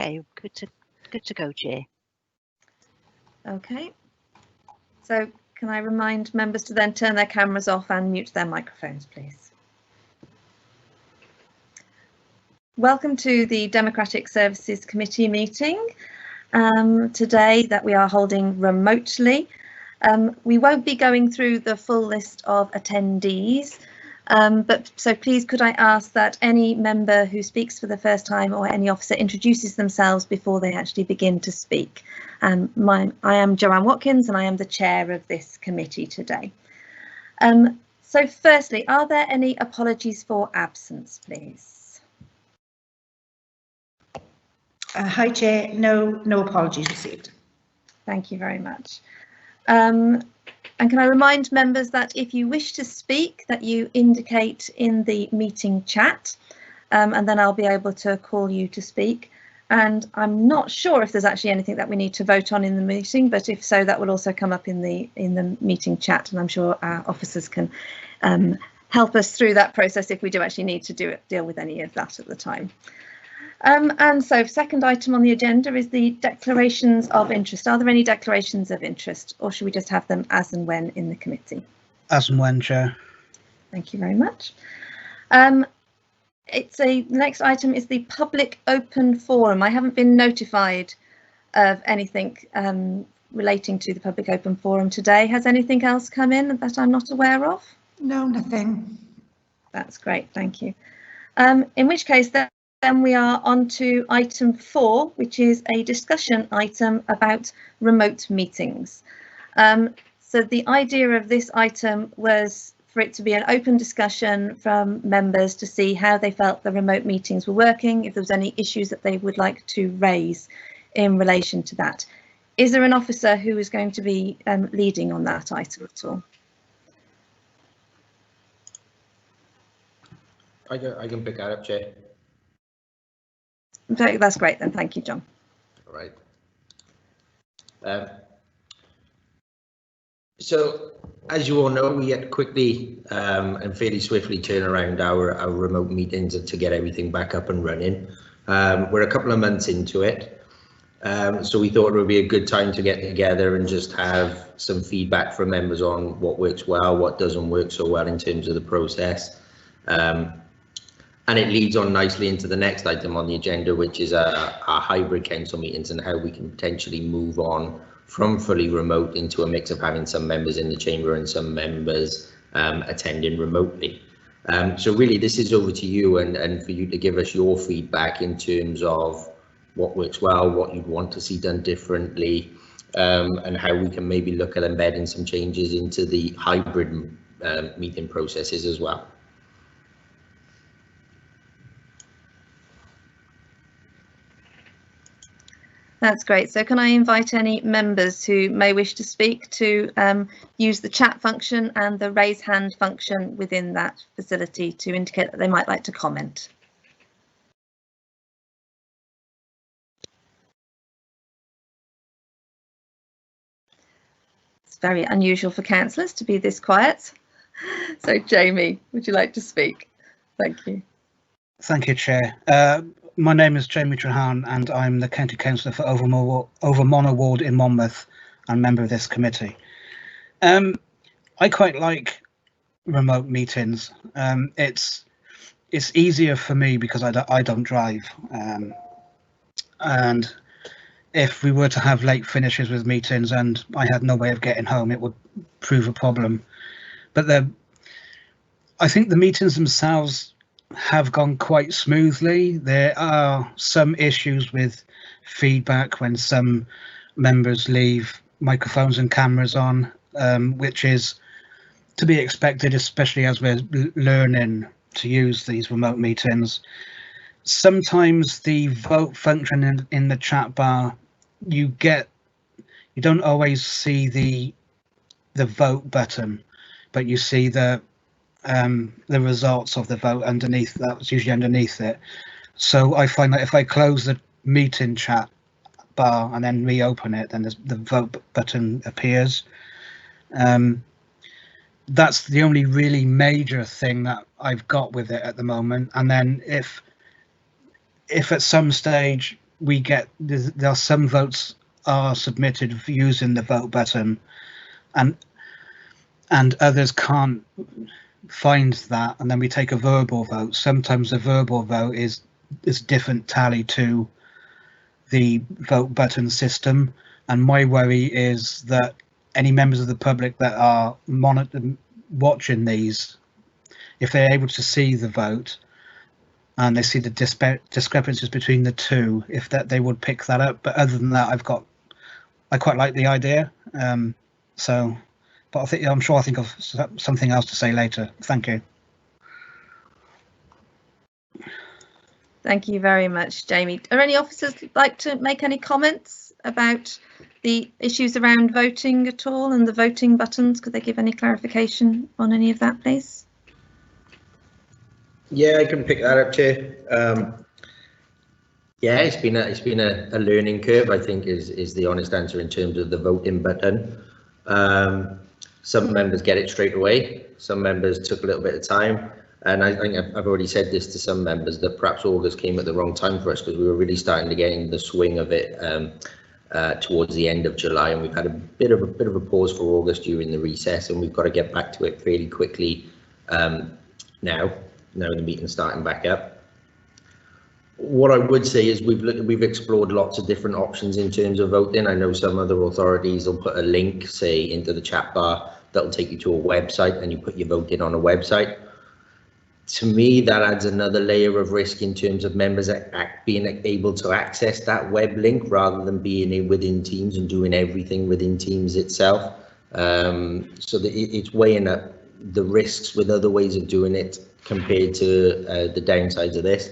Okay, good to go, Chair. Okay. So can I remind members to then turn their cameras off and mute their microphones, please? Welcome to the Democratic Services Committee meeting today that we are holding remotely. We won't be going through the full list of attendees, but so please could I ask that any member who speaks for the first time or any officer introduces themselves before they actually begin to speak. I am Joanne Watkins and I am the chair of this committee today. So firstly, are there any apologies for absence, please? Hi Chair, no apologies received. Thank you very much. And can I remind members that if you wish to speak, that you indicate in the meeting chat, and then I'll be able to call you to speak. And I'm not sure if there's actually anything that we need to vote on in the meeting, but if so, that will also come up in the meeting chat, and I'm sure our officers can help us through that process if we do actually need to deal with any of that at the time. And so second item on the agenda is the declarations of interest. Are there any declarations of interest, or should we just have them as and when in the committee? As and when, Chair. Thank you very much. Next item is the public open forum. I haven't been notified of anything relating to the public open forum today. Has anything else come in that I'm not aware of? No, nothing. That's great, thank you. In which case then we are on to item 4, which is a discussion item about remote meetings. So the idea of this item was for it to be an open discussion from members to see how they felt the remote meetings were working, if there was any issues that they would like to raise in relation to that. Is there an officer who is going to be leading on that item at all? I can pick that up, Chair. That's great then, thank you, John. All right. So, as you all know, we had to quickly and fairly swiftly turn around our remote meetings to get everything back up and running. We're a couple of months into it, so we thought it would be a good time to get together and just have some feedback from members on what works well, what doesn't work so well in terms of the process. And it leads on nicely into the next item on the agenda, which is our hybrid council meetings and how we can potentially move on from fully remote into a mix of having some members in the chamber and some members attending remotely. So really, this is over to you and for you to give us your feedback in terms of what works well, what you'd want to see done differently, and how we can maybe look at embedding some changes into the hybrid meeting processes as well. That's great. So can I invite any members who may wish to speak to use the chat function and the raise hand function within that facility to indicate that they might like to comment. It's very unusual for councillors to be this quiet. So Jamie, would you like to speak? Thank you. Thank you, Chair. My name is Jamie Trahan and I'm the County Councillor for Overmonnow Ward in Monmouth and member of this committee. I quite like remote meetings. It's easier for me because I don't drive, and if we were to have late finishes with meetings and I had no way of getting home, it would prove a problem. But I think the meetings themselves have gone quite smoothly. There are some issues with feedback when some members leave microphones and cameras on, which is to be expected, especially as we're learning to use these remote meetings. Sometimes the vote function in the chat bar, you don't always see the vote button, but you see the results of the vote underneath. That's usually underneath it. So I find that if I close the meeting chat bar and then reopen it, then the vote button appears. That's the only really major thing that I've got with it at the moment. And then if at some stage there are some votes are submitted using the vote button, and others can't find that, and then we take a verbal vote. Sometimes the verbal vote is different tally to the vote button system, and my worry is that any members of the public that are watching these, if they're able to see the vote and they see the discrepancies between the two, if that they would pick that up. But other than that, I quite like the idea. But I'm sure I'll think of something else to say later. Thank you. Thank you very much, Jamie. Are any officers like to make any comments about the issues around voting at all and the voting buttons? Could they give any clarification on any of that, please? Yeah, I can pick that up, Chair. Yeah, it's been a learning curve, I think, is the honest answer in terms of the voting button. Some members get it straight away. Some members took a little bit of time. And I think I've already said this to some members that perhaps August came at the wrong time for us, because we were really starting to get in the swing of it towards the end of July, and we've had a bit of a pause for August during the recess, and we've got to get back to it fairly quickly now the meeting's starting back up. What I would say is we've explored lots of different options in terms of voting. I know some other authorities will put a link, say, into the chat bar that'll take you to a website, and you put your vote in on a website. To me, that adds another layer of risk in terms of members being able to access that web link rather than being within Teams and doing everything within Teams itself. So that it's weighing up the risks with other ways of doing it compared to the downsides of this.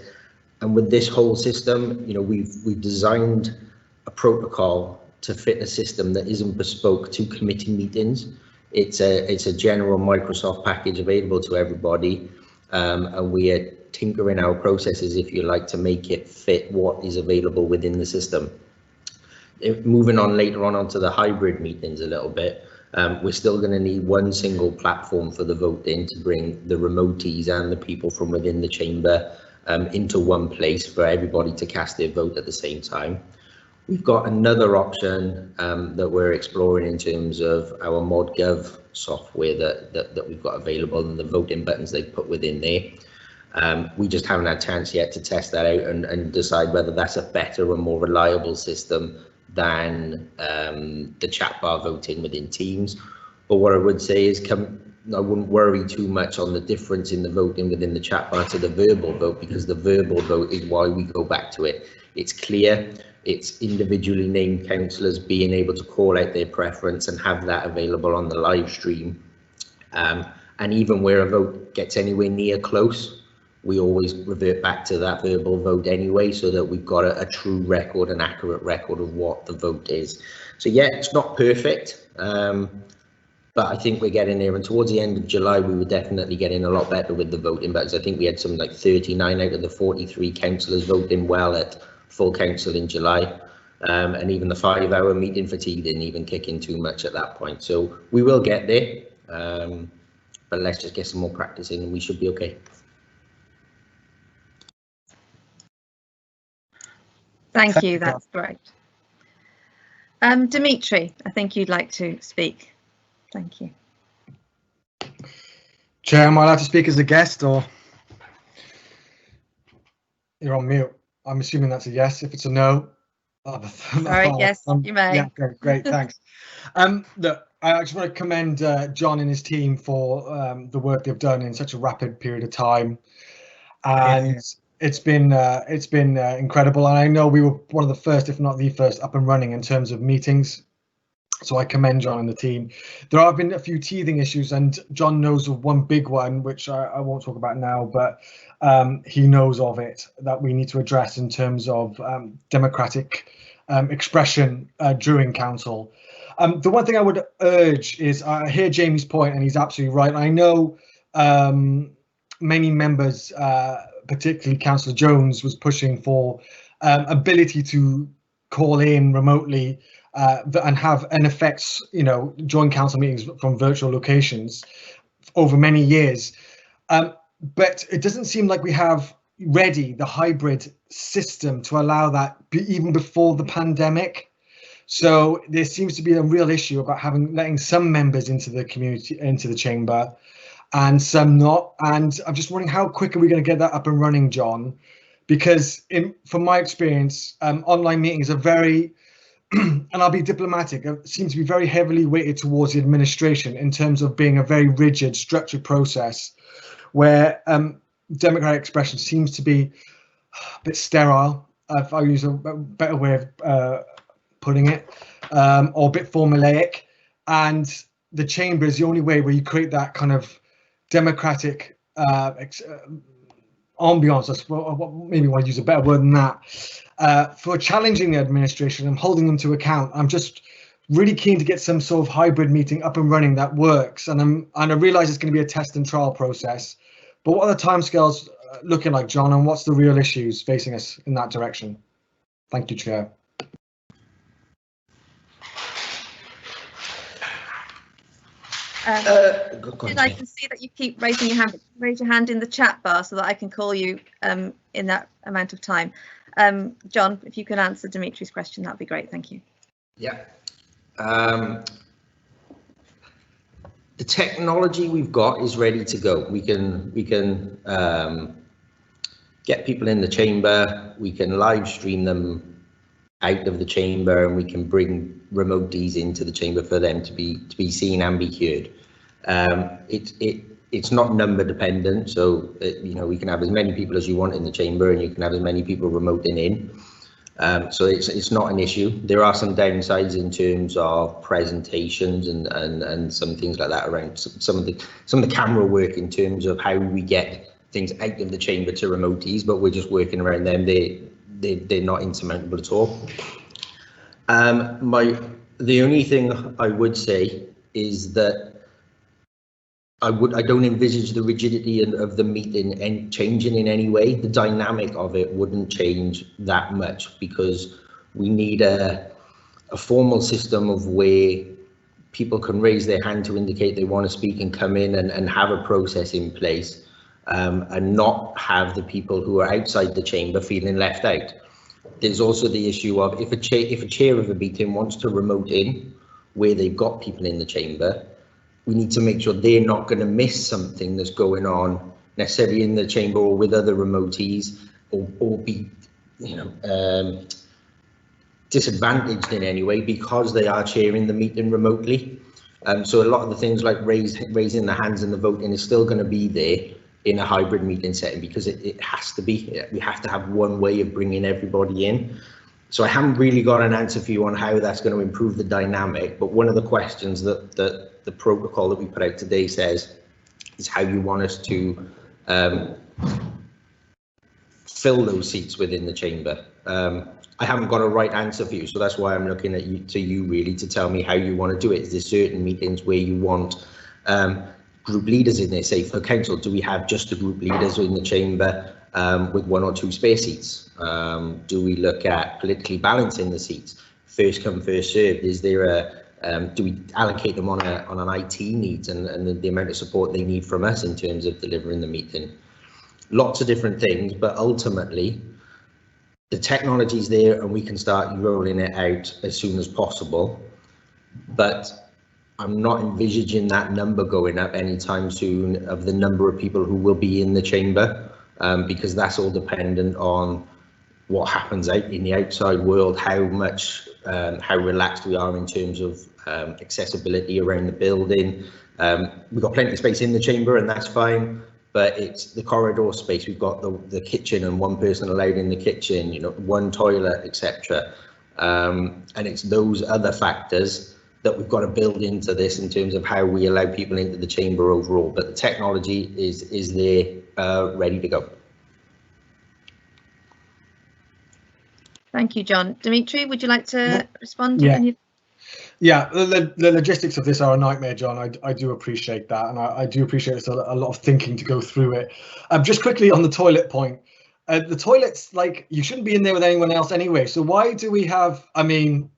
And with this whole system, you know, we've designed a protocol to fit a system that isn't bespoke to committee meetings. It's a general Microsoft package available to everybody. And we are tinkering our processes, if you like, to make it fit what is available within the system. Moving on later on onto the hybrid meetings a little bit, we're still going to need one single platform for the voting to bring the remotees and the people from within the chamber into one place for everybody to cast their vote at the same time. We've got another option that we're exploring in terms of our ModGov software that we've got available and the voting buttons they've put within there. We just haven't had a chance yet to test that out and decide whether that's a better and more reliable system than the chat bar voting within Teams. But what I would say is I wouldn't worry too much on the difference in the voting within the chat bar to the verbal vote, because the verbal vote is why we go back to it. It's clear. It's individually named councillors being able to call out their preference and have that available on the live stream. And even where a vote gets anywhere near close, we always revert back to that verbal vote anyway, so that we've got a true record, an accurate record of what the vote is. So yeah, it's not perfect, but I think we're getting there. And towards the end of July, we were definitely getting a lot better with the voting buttons. I think we had something like 39 out of the 43 councillors voting well at full council in July, and even the 5-hour meeting fatigue didn't even kick in too much at that point. So we will get there, but let's just get some more practice in and we should be okay. Thank you, that's great. Dimitri, I think you'd like to speak. Thank you. Chair, am I allowed to speak as a guest, or you're on mute? I'm assuming that's a yes. If it's a no, all right, yes, you may. Yeah, great, thanks. Look, I just want to commend John and his team for the work they've done in such a rapid period of time, and it's been incredible. And I know we were one of the first, if not the first, up and running in terms of meetings. So I commend John and the team. There have been a few teething issues, and John knows of one big one, which I won't talk about now, but he knows of it, that we need to address in terms of democratic expression during council. The one thing I would urge is, I hear Jamie's point, and he's absolutely right. I know many members, particularly Councillor Jones, was pushing for ability to call in remotely and have an effect, you know, join council meetings from virtual locations over many years. But it doesn't seem like we have ready, the hybrid system, to allow that even before the pandemic. So there seems to be a real issue about letting some members into the community, into the chamber, and some not. And I'm just wondering, how quick are we going to get that up and running, John? Because from my experience, online meetings are very, and I'll be diplomatic, seem to be very heavily weighted towards the administration in terms of being a very rigid, structured process, where democratic expression seems to be a bit sterile, if I use a better way of putting it, or a bit formulaic. And the chamber is the only way where you create that kind of democratic ambiance. Maybe want to use a better word than that, for challenging the administration and holding them to account. I'm just really keen to get some sort of hybrid meeting up and running that works. And I realise it's going to be a test and trial process, but what are the timescales looking like, John, and what's the real issues facing us in that direction? Thank you, Chair. I can see that you keep raising your hand. Raise your hand in the chat bar so that I can call you in that amount of time. John, if you can answer Dimitri's question, that'd be great. Thank you. Yeah. The technology we've got is ready to go. We can get people in the chamber. We can live stream them out of the chamber, and we can bring remotees into the chamber for them to be seen and be heard. It's not number dependent, so we can have as many people as you want in the chamber, and you can have as many people remoting in. So it's not an issue. There are some downsides in terms of presentations and some things like that around some of the camera work in terms of how we get things out of the chamber to remotees, but we're just working around them. They're not insurmountable at all. The only thing I would say is that I don't envisage the rigidity of the meeting and changing in any way. The dynamic of it wouldn't change that much, because we need a formal system of where people can raise their hand to indicate they want to speak and come in and have a process in place, and not have the people who are outside the chamber feeling left out. There's also the issue of if a chair of a meeting wants to remote in where they've got people in the chamber, we need to make sure they're not going to miss something that's going on necessarily in the chamber or with other remotees, or be disadvantaged in any way because they are chairing the meeting remotely. So a lot of the things like raising the hands and the voting is still going to be there in a hybrid meeting setting, because it has to be. We have to have one way of bringing everybody in. So I haven't really got an answer for you on how that's going to improve the dynamic, but one of the questions that the protocol that we put out today says is how you want us to fill those seats within the chamber. I haven't got a right answer for you, so that's why I'm looking at you really to tell me how you want to do it. Is there certain meetings where you want group leaders in there? Say for council, do we have just the group leaders in the chamber with 1 or 2 spare seats? Do we look at politically balancing the seats? First come, first served. Is there do we allocate them on an IT needs and the amount of support they need from us in terms of delivering the meeting? Lots of different things, but ultimately the technology's there and we can start rolling it out as soon as possible. But I'm not envisaging that number going up anytime soon of the number of people who will be in the chamber, because that's all dependent on what happens out in the outside world, how relaxed we are in terms of accessibility around the building. We've got plenty of space in the chamber and that's fine, but it's the corridor space. We've got the kitchen and 1 person allowed in the kitchen, 1 toilet, etc. And it's those other factors that we've got to build into this in terms of how we allow people into the chamber overall. But the technology is there, ready to go. Thank you, John. Dimitri, would you like to respond to Yeah. any? Yeah, the logistics of this are a nightmare, John. I do appreciate that, and I do appreciate it's a lot of thinking to go through it. Just quickly on the toilet point, the toilets, like, you shouldn't be in there with anyone else anyway. So why do we have? I mean,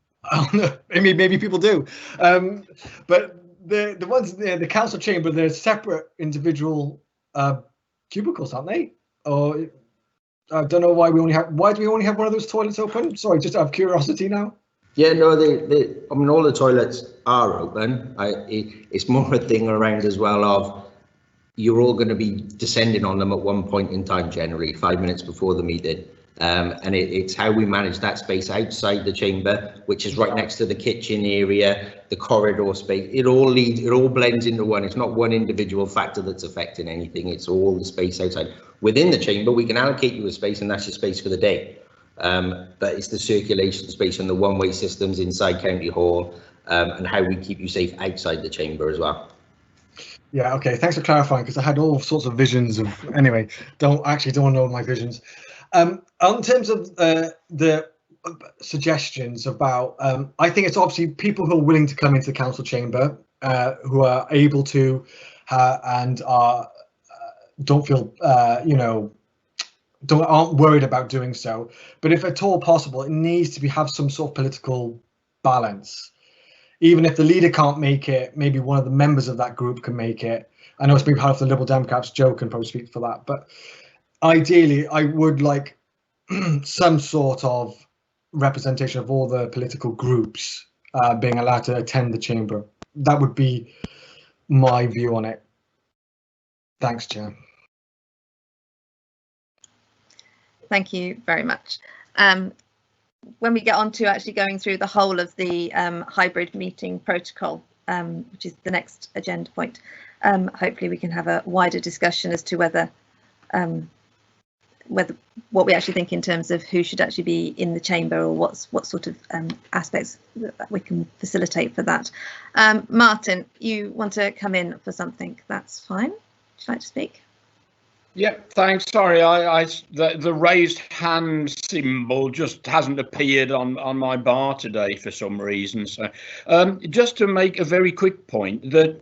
maybe people do, but the ones in the council chamber, they're separate individual cubicles, aren't they? Or I don't know why why do we only have one of those toilets open? Sorry, just out of curiosity now. Yeah, no, I mean, all the toilets are open. It's more a thing around as well of you're all going to be descending on them at one point in time, generally 5 minutes before the meeting. And it's how we manage that space outside the chamber, which is right next to the kitchen area, the corridor space. It all blends into one. It's not one individual factor that's affecting anything. It's all the space outside. Within the chamber, we can allocate you a space, and that's your space for the day. But it's the circulation space and the one-way systems inside County Hall, and how we keep you safe outside the chamber as well. Yeah, okay, thanks for clarifying, because I had all sorts of visions of, anyway, don't want to know my visions. In terms of the suggestions about, I think it's obviously people who are willing to come into the council chamber, who are able to and are don't feel, aren't worried about doing so. But if at all possible, it needs to have some sort of political balance. Even if the leader can't make it, maybe one of the members of that group can make it. I know it's been part of the Liberal Democrats. Joe can probably speak for that, but ideally, I would like some sort of representation of all the political groups being allowed to attend the chamber. That would be my view on it. Thanks, Chair. Thank you very much. When we get on to actually going through the whole of the hybrid meeting protocol, which is the next agenda point, hopefully we can have a wider discussion as to whether what we actually think in terms of who should actually be in the chamber, or what sort of aspects that we can facilitate for that. Martin, you want to come in for something? That's fine. Would you like to speak? Yeah, thanks. Sorry, the raised hand symbol just hasn't appeared on my bar today for some reason. So just to make a very quick point, that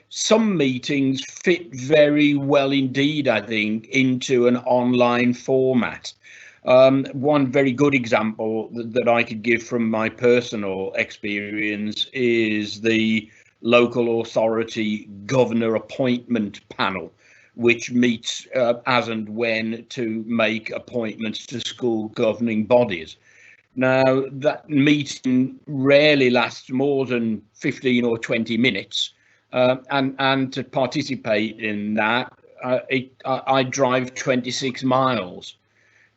some meetings fit very well indeed, I think, into an online format. One very good example that I could give from my personal experience is the local authority governor appointment panel, which meets as and when to make appointments to school governing bodies. Now, that meeting rarely lasts more than 15 or 20 minutes, and to participate in that, I drive 26 miles.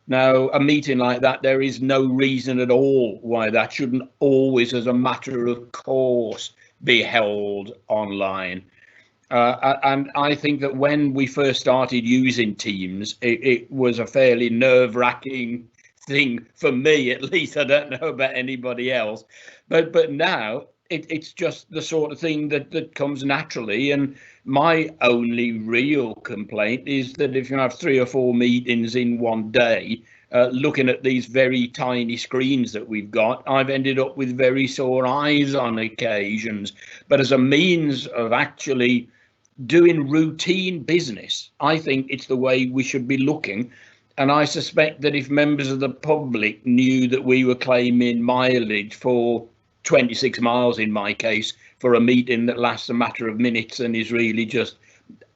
Now, a meeting like that, there is no reason at all why that shouldn't always, as a matter of course, be held online. And I think that when we first started using Teams, it was a fairly nerve-wracking thing for me, at least. I don't know about anybody else, but now it's just the sort of thing that comes naturally. And my only real complaint is that if you have 3 or 4 meetings in one day, looking at these very tiny screens that we've got, I've ended up with very sore eyes on occasions. But as a means of actually doing routine business, I think it's the way we should be looking. And I suspect that if members of the public knew that we were claiming mileage for 26 miles, in my case, for a meeting that lasts a matter of minutes and is really just,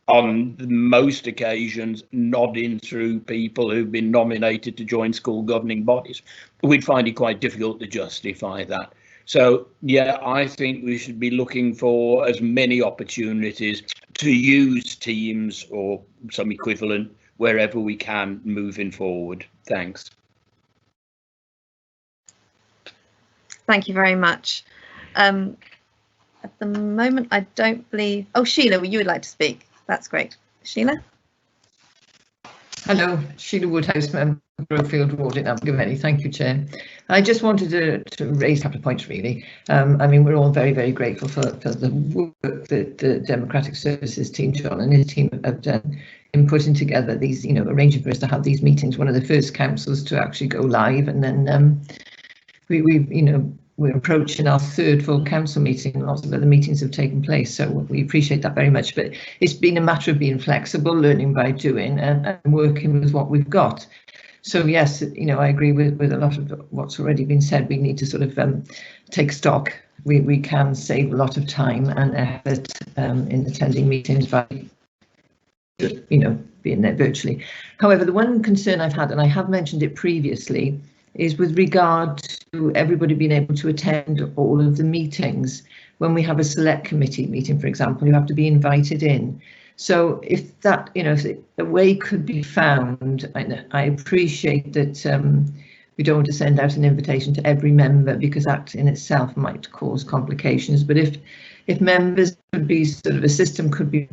on most occasions, nodding through people who've been nominated to join school governing bodies, we'd find it quite difficult to justify that. So, yeah, I think we should be looking for as many opportunities to use Teams or some equivalent wherever we can moving forward. Thanks. Thank you very much. At the moment, I don't believe... Oh, Sheila, you would like to speak. That's great. Sheila? Hello, Sheila Woodhouse, member of Growfield Ward in Abergavenny. Thank you, Chair. I just wanted to raise a couple of points, really. I mean, we're all very, very grateful for the work that the Democratic Services team, John and his team, have done in putting together these, arranging for us to have these meetings. One of the first councils to actually go live, and then we're approaching our 3rd full council meeting. Lots of other meetings have taken place, so we appreciate that very much. But it's been a matter of being flexible, learning by doing, and working with what we've got. So yes, I agree with a lot of what's already been said. We need to sort of take stock. We can save a lot of time and effort in attending meetings by being there virtually. However, the one concern I've had, and I have mentioned it previously, is with regard to everybody being able to attend all of the meetings. When we have a select committee meeting, for example, you have to be invited in. So if that, if a way could be found, I appreciate that we don't want to send out an invitation to every member because that in itself might cause complications. But if members could be a system could be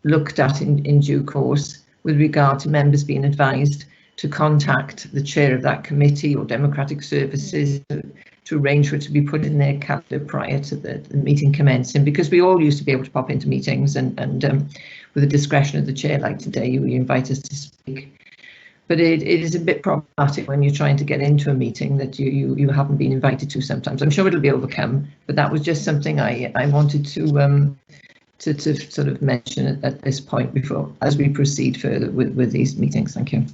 looked at in due course with regard to members being advised to contact the chair of that committee or Democratic Services to arrange for it to be put in their calendar prior to the meeting commencing, because we all used to be able to pop into meetings and with the discretion of the chair, like today, you invite us to speak. But it is a bit problematic when you're trying to get into a meeting that you haven't been invited to sometimes. I'm sure it'll be overcome, but that was just something I wanted to sort of mention at this point before, as we proceed further with these meetings. Thank you.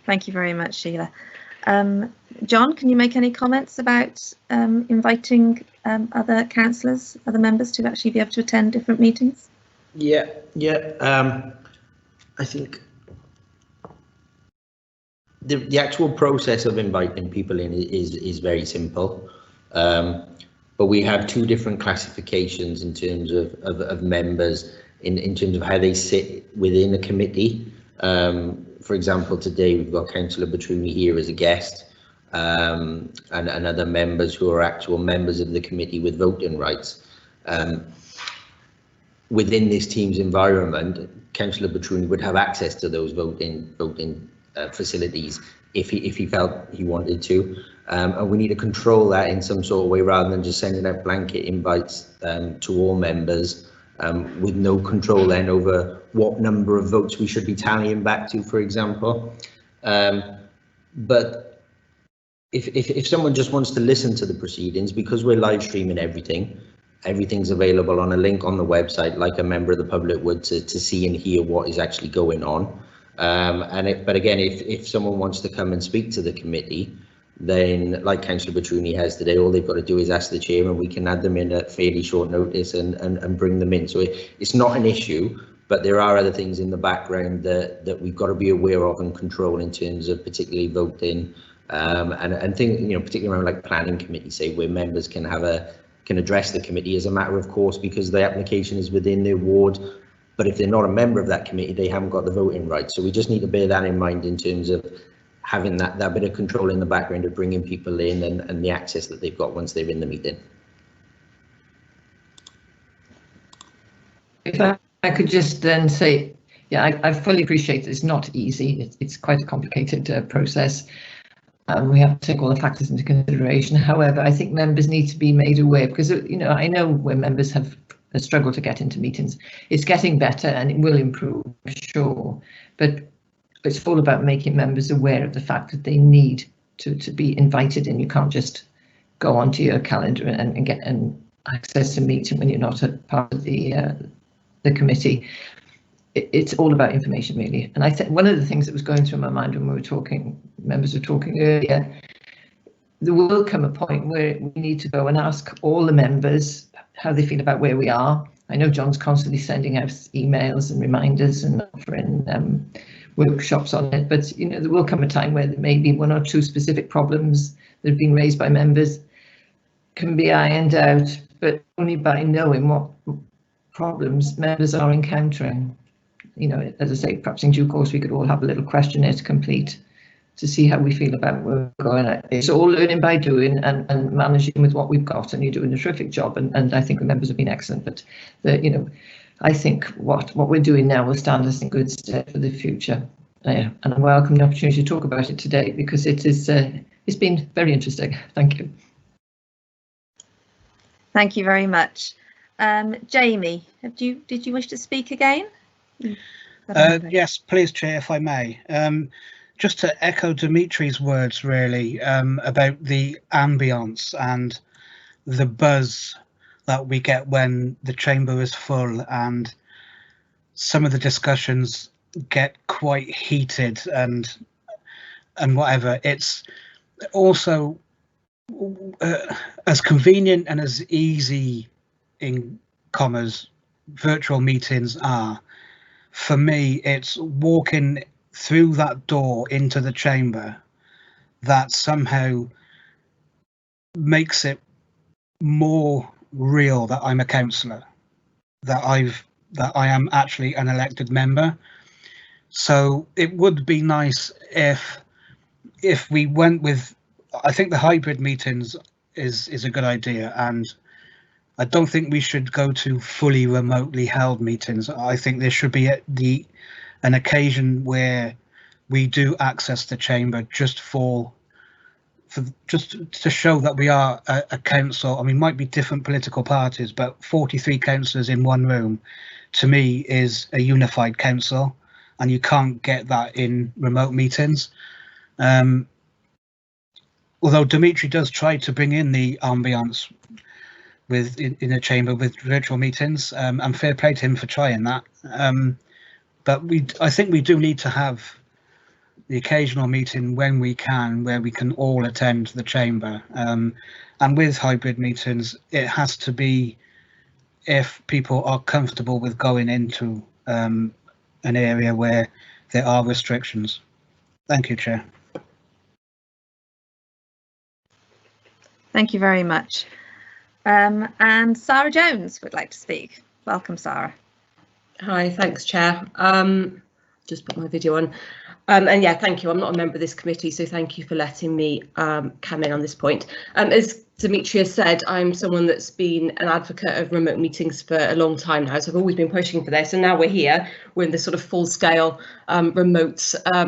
Thank you very much, Sheila. John, can you make any comments about inviting other councillors, other members to actually be able to attend different meetings? Yeah. I think the actual process of inviting people in is very simple, but we have two different classifications in terms of members in terms of how they sit within a committee. For example, today we've got Councillor Batruni here as a guest, and other members who are actual members of the committee with voting rights. Within this team's environment, Councillor Batruni would have access to those voting facilities if he felt he wanted to, and we need to control that in some sort of way rather than just sending out blanket invites to all members. With no control then over what number of votes we should be tallying back to, for example. But if someone just wants to listen to the proceedings, because we're live streaming everything's available on a link on the website, like a member of the public would, to see and hear what is actually going on. But again, if someone wants to come and speak to the committee, then like Councillor Batruni has today, all they've got to do is ask the chair and we can add them in at fairly short notice and bring them in. So it's not an issue, but there are other things in the background that we've got to be aware of and control in terms of particularly voting, and things, particularly around like planning committee, say, where members can address the committee as a matter of course because the application is within their ward. But if they're not a member of that committee, they haven't got the voting rights. So we just need to bear that in mind in terms of having that bit of control in the background of bringing people in and the access that they've got once they're in the meeting. If I could just then say, yeah, I fully appreciate that it's not easy. It's quite a complicated process. We have to take all the factors into consideration. However, I think members need to be made aware because, I know where members have struggled to get into meetings. It's getting better and it will improve, sure. But it's all about making members aware of the fact that they need to be invited in. You can't just go onto your calendar and get access to a meeting when you're not a part of the committee. It's all about information, really. And I think one of the things that was going through my mind when we were talking, members were talking earlier, there will come a point where we need to go and ask all the members how they feel about where we are. I know John's constantly sending out emails and reminders and offering workshops on it, but there will come a time where there may be one or two specific problems that have been raised by members can be ironed out, but only by knowing what problems members are encountering. As I say, perhaps in due course we could all have a little questionnaire to complete to see how we feel about where we're going. It's all learning by doing and managing with what we've got, and you're doing a terrific job, and I think the members have been excellent. But I think what we're doing now will stand us in good stead for the future. And I welcome the opportunity to talk about it today because it's been very interesting. Thank you. Thank you very much. Jamie, did you wish to speak again? Yes, please, Chair, if I may. Just to echo Dimitri's words, really, about the ambience and the buzz that we get when the chamber is full, and some of the discussions get quite heated and whatever. It's also as convenient and as easy, in commas, virtual meetings are, for me, it's walking through that door into the chamber that somehow makes it more real that I'm a councillor, that I am actually an elected member. So it would be nice if we went with, I think the hybrid meetings is a good idea, and I don't think we should go to fully remotely held meetings. I think there should be an occasion where we do access the chamber just just to show that we are a council. I mean, might be different political parties, but 43 councillors in one room, to me, is a unified council, and you can't get that in remote meetings. Although Dimitri does try to bring in the ambience in a chamber with virtual meetings, and fair play to him for trying that. But I think we do need to have the occasional meeting when we can, where we can all attend the chamber. And with hybrid meetings, it has to be if people are comfortable with going into an area where there are restrictions. Thank you, Chair. Thank you very much. And Sarah Jones would like to speak. Welcome, Sarah. Hi, thanks, Chair. Just put my video on. And yeah, thank you. I'm not a member of this committee, so thank you for letting me come in on this point. As Dimitri has said, I'm someone that's been an advocate of remote meetings for a long time now, so I've always been pushing for this, and now we're here. We're in this sort of full-scale remote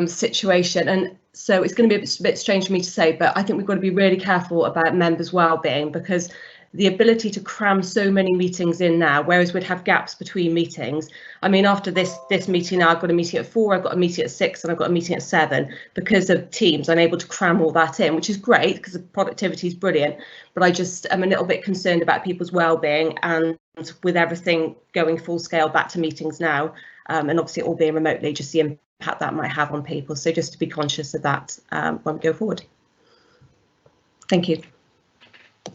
situation, and so it's going to be a bit strange for me to say, but I think we've got to be really careful about members' well-being, because the ability to cram so many meetings in now, whereas we'd have gaps between meetings. I mean, after this meeting now, I've got a meeting at 4, I've got a meeting at 6, and I've got a meeting at 7. Because of Teams, I'm able to cram all that in, which is great because the productivity is brilliant. But I just am a little bit concerned about people's well-being, and with everything going full scale back to meetings now, and obviously all being remotely, just the impact that might have on people. So just to be conscious of that when we go forward. Thank you.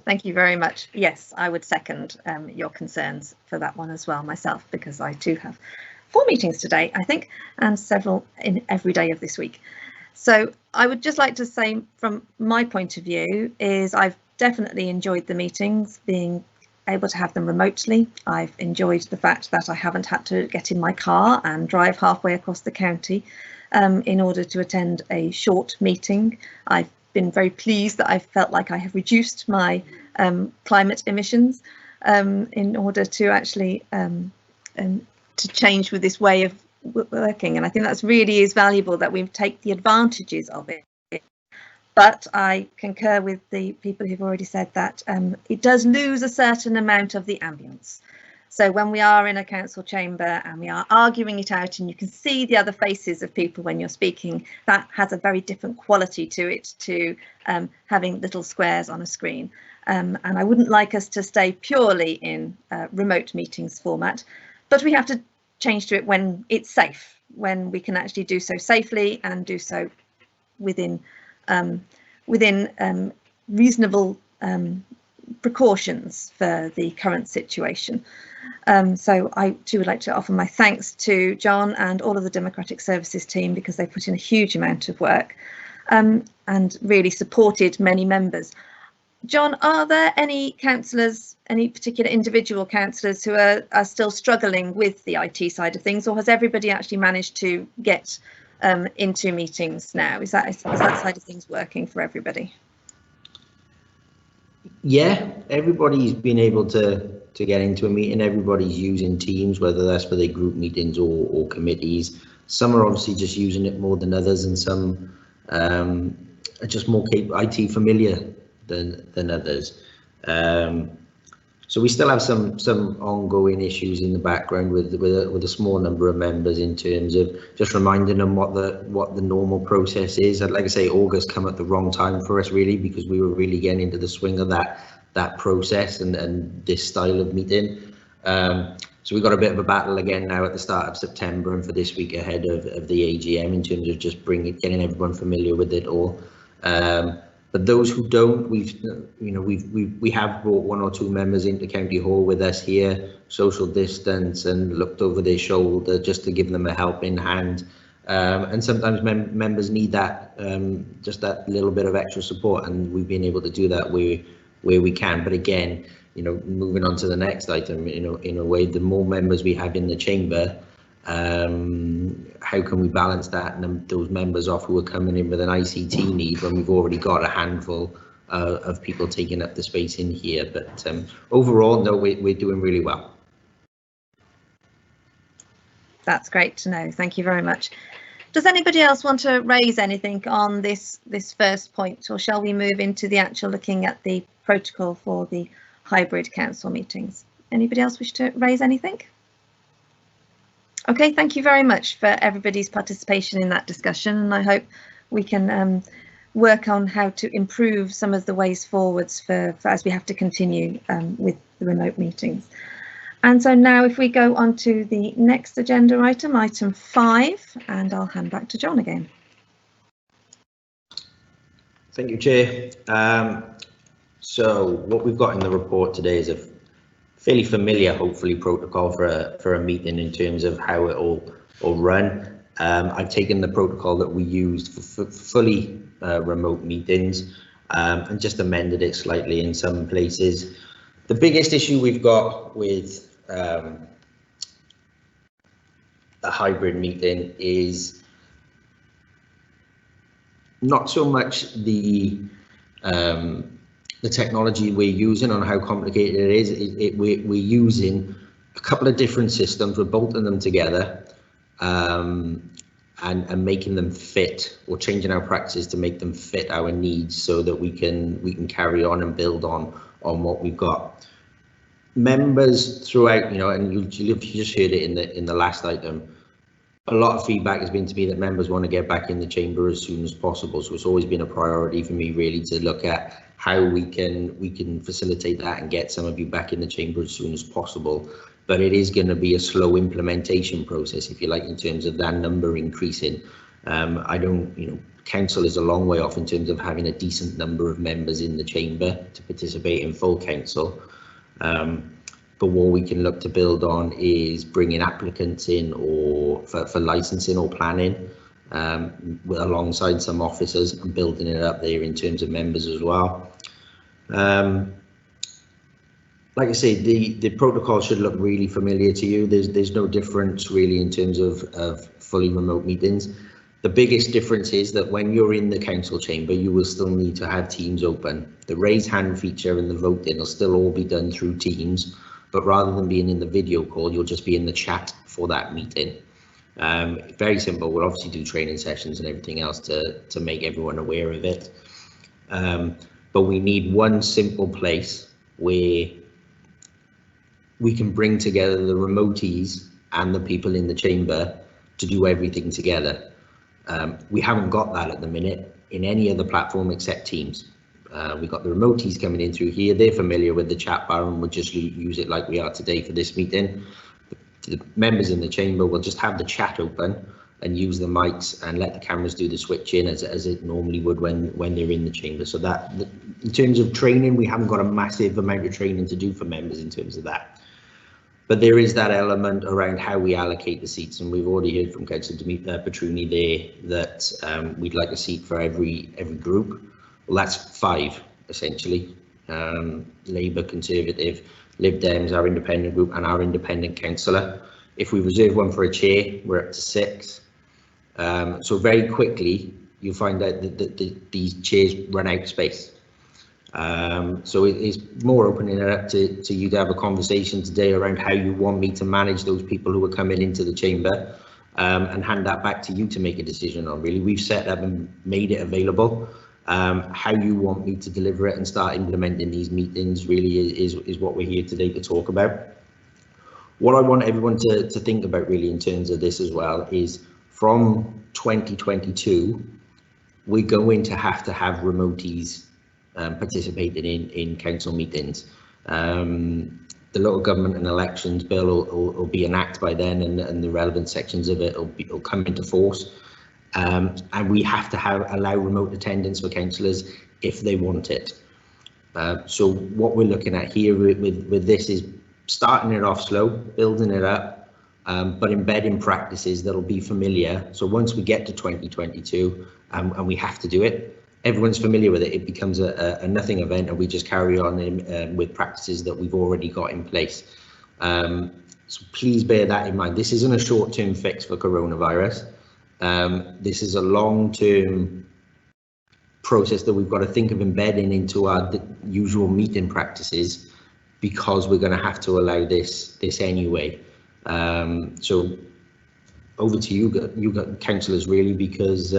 Thank you very much. Yes, I would second your concerns for that one as well myself, because I too have 4 meetings today, I think, and several in every day of this week. So I would just like to say, from my point of view, is I've definitely enjoyed the meetings, being able to have them remotely. I've enjoyed the fact that I haven't had to get in my car and drive halfway across the county in order to attend a short meeting. I've been very pleased that I felt like I have reduced my climate emissions in order to actually to change with this way of working, and I think that's really is valuable that we take the advantages of it. But I concur with the people who've already said that it does lose a certain amount of the ambience. So when we are in a council chamber and we are arguing it out, and you can see the other faces of people when you're speaking, that has a very different quality to it, to having little squares on a screen. And I wouldn't like us to stay purely in remote meetings format, but we have to change to it when it's safe, when we can actually do so safely and do so within reasonable precautions for the current situation. So I too would like to offer my thanks to John and all of the Democratic Services team, because they put in a huge amount of work and really supported many members. John, are there any councillors, any particular individual councillors who are still struggling with the IT side of things, or has everybody actually managed to get into meetings now? Is that side of things working for everybody? Yeah, everybody's been able to get into a meeting. Everybody's using Teams, whether that's for their group meetings or committees. Some are obviously just using it more than others, and some are just more IT familiar than others. So we still have some ongoing issues in the background with a small number of members, in terms of just reminding them what the normal process is. And like I say, August come at the wrong time for us, really, because we were really getting into the swing of that process and this style of meeting. So we've got a bit of a battle again now at the start of September and for this week ahead of the AGM, in terms of just getting everyone familiar with it all. But those who don't, we have brought 1 or 2 members into County Hall with us here, social distance, and looked over their shoulder just to give them a helping hand. And sometimes members need that, just that little bit of extra support, and we've been able to do that where we can. But again, moving on to the next item, in a way, the more members we have in the chamber, how can we balance that and those members off who are coming in with an ICT need when we've already got a handful of people taking up the space in here? But overall, no, we're doing really well. That's great to know. Thank you very much. Does anybody else want to raise anything on this first point, or shall we move into the actual looking at the protocol for the hybrid council meetings? Anybody else wish to raise anything? Okay, thank you very much for everybody's participation in that discussion, and I hope we can work on how to improve some of the ways forwards for as we have to continue with the remote meetings. And so now if we go on to the next agenda item, item 5, and I'll hand back to John again. Thank you, Chair. So what we've got in the report today is a fairly familiar, hopefully, protocol for a meeting in terms of how it all run. I've taken the protocol that we used for fully remote meetings and just amended it slightly in some places. The biggest issue we've got with a hybrid meeting is not so much the technology we're using on how complicated it is. We're using a couple of different systems. We're bolting them together and making them fit, or changing our practices to make them fit our needs, so that we can carry on and build on what we've got. Members throughout, and you just heard it in the last item. A lot of feedback has been to me that members want to get back in the chamber as soon as possible. So it's always been a priority for me, really, to look at how we can facilitate that and get some of you back in the chamber as soon as possible. But it is going to be a slow implementation process, if you like, in terms of that number increasing. Council is a long way off in terms of having a decent number of members in the chamber to participate in full council. But what we can look to build on is bringing applicants in, or for licensing or planning, alongside some officers, and building it up there in terms of members as well. Like I say, the protocol should look really familiar to you. There's no difference really in terms of fully remote meetings. The biggest difference is that when you're in the council chamber, you will still need to have Teams open. The raise hand feature and the voting will still all be done through Teams, but rather than being in the video call, you'll just be in the chat for that meeting. Very simple. We'll obviously do training sessions and everything else to make everyone aware of it. But we need one simple place where we can bring together the remotees and the people in the chamber to do everything together. We haven't got that at the minute in any other platform except Teams. We've got the remotees coming in through here. They're familiar with the chat bar and we'll just use it like we are today for this meeting. The members in the chamber will just have the chat open and use the mics and let the cameras do the switching as it normally would when they're in the chamber. So that, in terms of training, we haven't got a massive amount of training to do for members in terms of that. But there is that element around how we allocate the seats, and we've already heard from Councillor Petruni there that we'd like a seat for every group. Well, that's 5 essentially. Labour, Conservative, Lib Dems, our independent group, and our independent councillor. If we reserve one for a chair, we're up to 6. So very quickly you'll find out that these chairs run out of space. So it is more opening it up to you to have a conversation today around how you want me to manage those people who are coming into the chamber, and hand that back to you to make a decision on. Really, we've set up and made it available. How you want me to deliver it and start implementing these meetings really is what we're here today to talk about. What I want everyone to think about really in terms of this as well is from 2022, we're going to have remotees participating in council meetings. The local government and elections bill will be an act by then, and the relevant sections of it will come into force. and we have to allow remote attendance for councillors if they want it. So what we're looking at here with this is starting it off slow, building it up, but embedding practices that'll be familiar. So once we get to 2022 and we have to do it, everyone's familiar with it. It becomes a nothing event, and we just carry on with practices that we've already got in place. So please bear that in mind. This isn't a short-term fix for coronavirus. This is a long-term process that we've got to think of embedding into our usual meeting practices, because we're going to have to allow this anyway. So over to you councillors, really, because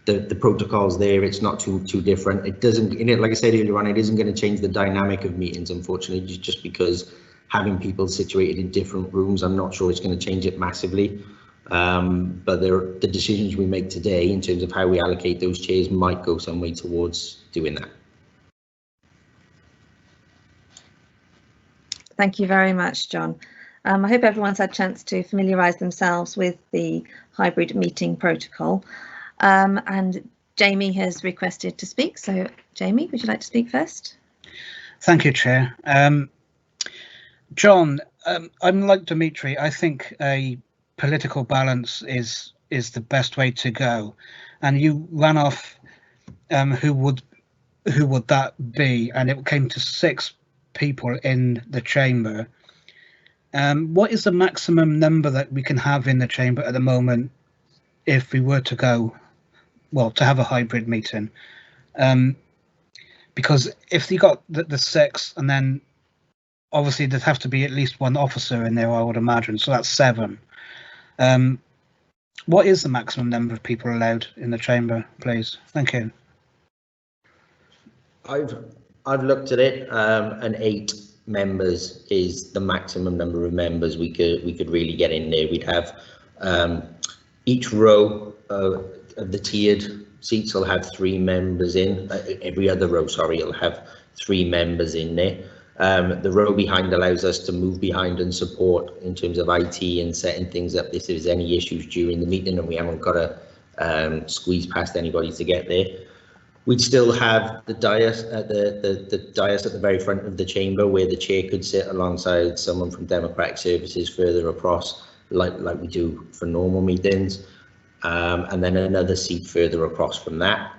the protocols there. It's not too different. It doesn't, like I said earlier on, it isn't going to change the dynamic of meetings, unfortunately, just because having people situated in different rooms, I'm not sure it's going to change it massively. But the decisions we make today in terms of how we allocate those chairs might go some way towards doing that. Thank you very much, John. I hope everyone's had a chance to familiarise themselves with the hybrid meeting protocol. And Jamie has requested to speak. So, Jamie, would you like to speak first? Thank you, Chair. John, I'm like Dimitri. I think a political balance is the best way to go. And you ran off who would that be? And it came to 6 people in the chamber. What is the maximum number that we can have in the chamber at the moment if we were to go, well, to have a hybrid meeting? Because if you got the 6, and then obviously there'd have to be at least 1 officer in there, I would imagine, so that's 7. What is the maximum number of people allowed in the chamber, please? Thank you. I've looked at it, and 8 members is the maximum number of members we could really get in there. We'd have each row of the tiered seats will have 3 members in. Every other row, sorry, will have 3 members in there. The row behind allows us to move behind and support in terms of IT and setting things up if there's any issues during the meeting and we haven't got to squeeze past anybody to get there. We'd still have the dais at the dais at the very front of the chamber, where the chair could sit alongside someone from Democratic Services further across, like we do for normal meetings, and then another seat further across from that.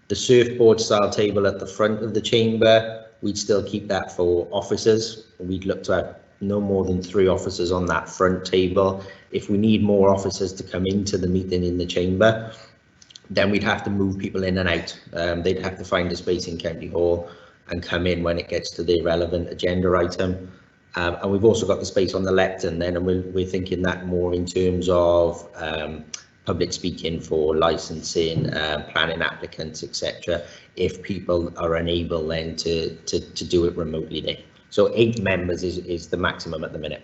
The surfboard style table at the front of the chamber, we'd still keep that for officers. We'd look to have no more than 3 officers on that front table. If we need more officers to come into the meeting in the chamber, then we'd have to move people in and out. They'd have to find a space in County Hall and come in when it gets to the relevant agenda item. And we've also got the space on the lectern then, and we're thinking that more in terms of public speaking for licensing, planning applicants, etc. if people are unable then to do it remotely there. So 8 members is the maximum at the minute.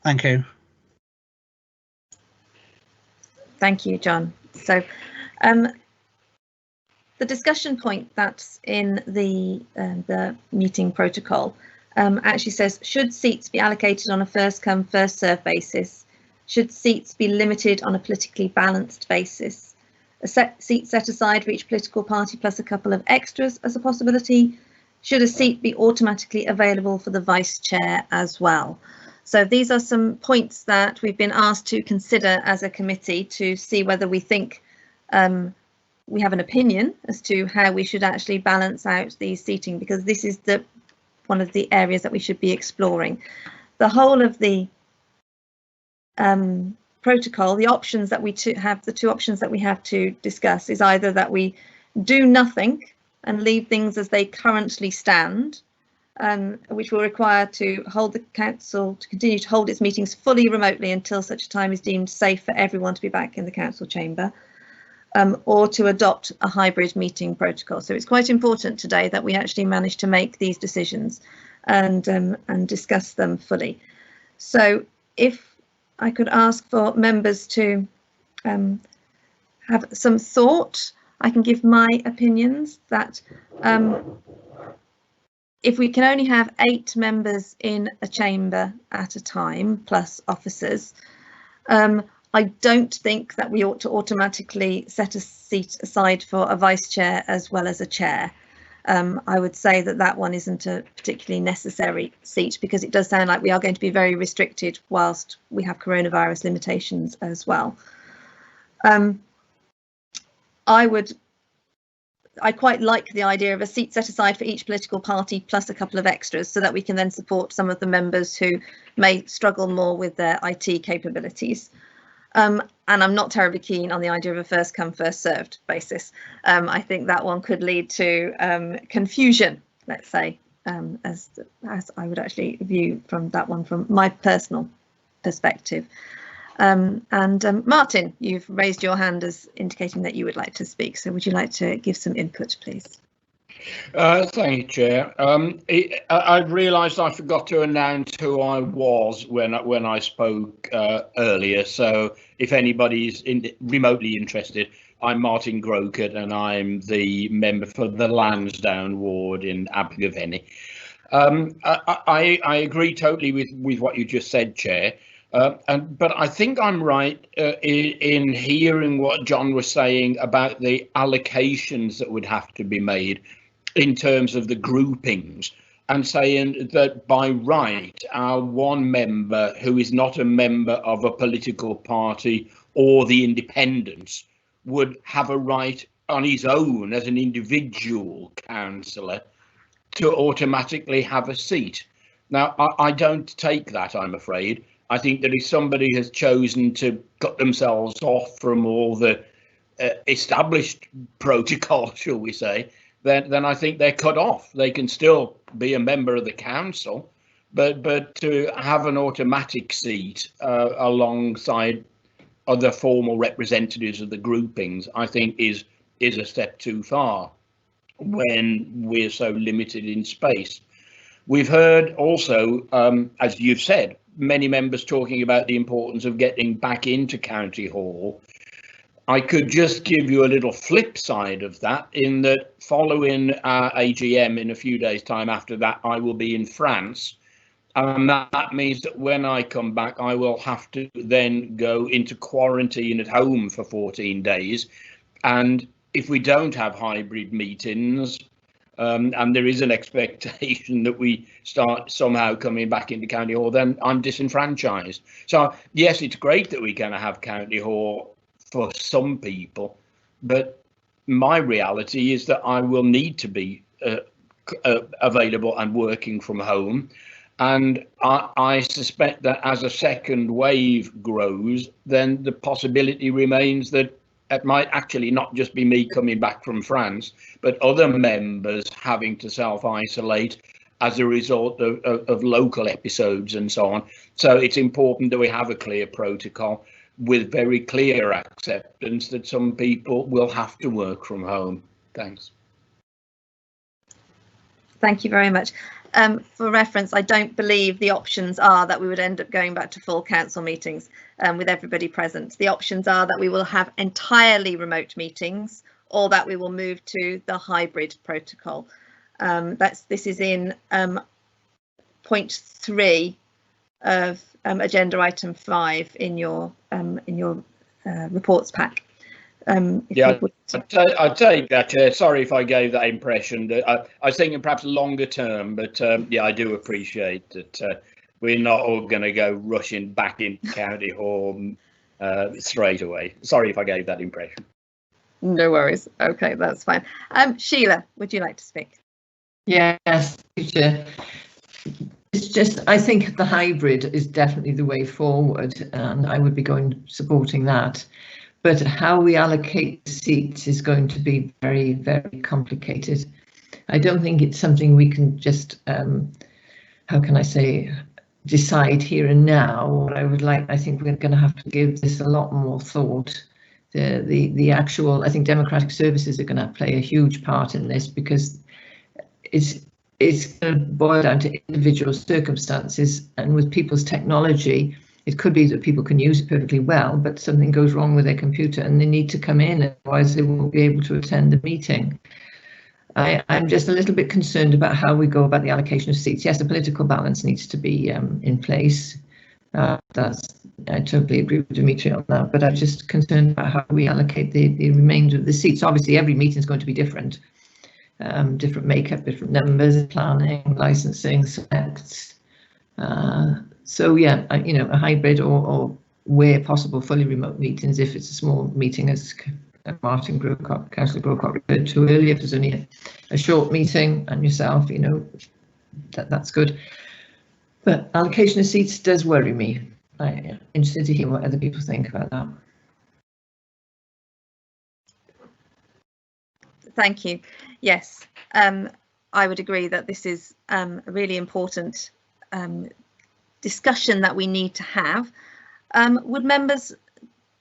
Thank you. Thank you, John. So the discussion point that's in the meeting protocol actually says, should seats be allocated on a first come, first served basis? Should seats be limited on a politically balanced basis? A seat set aside for each political party plus a couple of extras as a possibility? Should a seat be automatically available for the vice chair as well? So these are some points that we've been asked to consider as a committee to see whether we think we have an opinion as to how we should actually balance out these seating, because this is one of the areas that we should be exploring. The whole of the protocol, the options that we have, the 2 options that we have to discuss is either that we do nothing and leave things as they currently stand, which will require to hold the council to continue to hold its meetings fully remotely until such a time is deemed safe for everyone to be back in the council chamber, or to adopt a hybrid meeting protocol. So it's quite important today that we actually manage to make these decisions and discuss them fully. So if I could ask for members to have some thought, I can give my opinions that if we can only have 8 members in a chamber at a time, plus officers, I don't think that we ought to automatically set a seat aside for a vice chair as well as a chair. I would say that that one isn't a particularly necessary seat, because it does sound like we are going to be very restricted whilst we have coronavirus limitations as well. I quite like the idea of a seat set aside for each political party plus a couple of extras, so that we can then support some of the members who may struggle more with their IT capabilities. And I'm not terribly keen on the idea of a first come first served basis. I think that one could lead to confusion, let's say, as I would actually view from that one from my personal perspective. Martin, you've raised your hand as indicating that you would like to speak. So would you like to give some input, please? Thank you, Chair. I realised I forgot to announce who I was when I spoke earlier. So if anybody's remotely interested, I'm Martin Grocott, and I'm the member for the Lansdowne ward in Abergavenny. I agree totally with what you just said, Chair. But I think I'm right in hearing what John was saying about the allocations that would have to be made in terms of the groupings, and saying that by right, our one member who is not a member of a political party or the independents would have a right on his own as an individual councillor to automatically have a seat. Now, I don't take that, I'm afraid. I think that if somebody has chosen to cut themselves off from all the established protocol, shall we say, then I think they're cut off. They can still be a member of the council, but to have an automatic seat alongside other formal representatives of the groupings, I think is a step too far when we're so limited in space. We've heard also, as you've said, many members talking about the importance of getting back into County Hall. I could just give you a little flip side of that, in that following our AGM in a few days' time after that, I will be in France. And that means that when I come back, I will have to then go into quarantine at home for 14 days. And if we don't have hybrid meetings, and there is an expectation that we start somehow coming back into County Hall, then I'm disenfranchised. So yes, it's great that we're going to have County Hall for some people, but my reality is that I will need to be available and working from home. And I suspect that as a second wave grows, then the possibility remains that it might actually not just be me coming back from France, but other members having to self-isolate as a result of local episodes and so on. So it's important that we have a clear protocol with very clear acceptance that some people will have to work from home. Thanks. Thank you very much. For reference, I don't believe the options are that we would end up going back to full council meetings with everybody present. The options are that we will have entirely remote meetings, or that we will move to the hybrid protocol. This is in point 3 of agenda item 5 in your reports pack. Yeah, I take that, Chair. Sorry if I gave that impression. I was thinking perhaps longer term, but yeah, I do appreciate that we're not all going to go rushing back into County Hall straight away. Sorry if I gave that impression. No worries. OK, that's fine. Sheila, would you like to speak? Yes, Chair. It's just, I think the hybrid is definitely the way forward, and I would be supporting that. But how we allocate seats is going to be very, very complicated. I don't think it's something we can just, how can I say, decide here and now. What I think we're going to have to give this a lot more thought. The actual, I think democratic services are going to play a huge part in this, because it's going to boil down to individual circumstances, and with people's technology, it could be that people can use it perfectly well, but something goes wrong with their computer and they need to come in, otherwise they won't be able to attend the meeting. I'm just a little bit concerned about how we go about the allocation of seats. Yes, the political balance needs to be in place. I totally agree with Dimitri on that, but I'm just concerned about how we allocate the remainder of the seats. Obviously, every meeting is going to be different. Different makeup, different numbers, planning, licensing, selects. So yeah, a hybrid or where possible, fully remote meetings if it's a small meeting, as Martin Grocott, Councillor Grocott referred to earlier. If there's only a short meeting and yourself, that's good. But allocation of seats does worry me. I'm interested to hear what other people think about that. Thank you. Yes, I would agree that this is a really important discussion that we need to have. Would members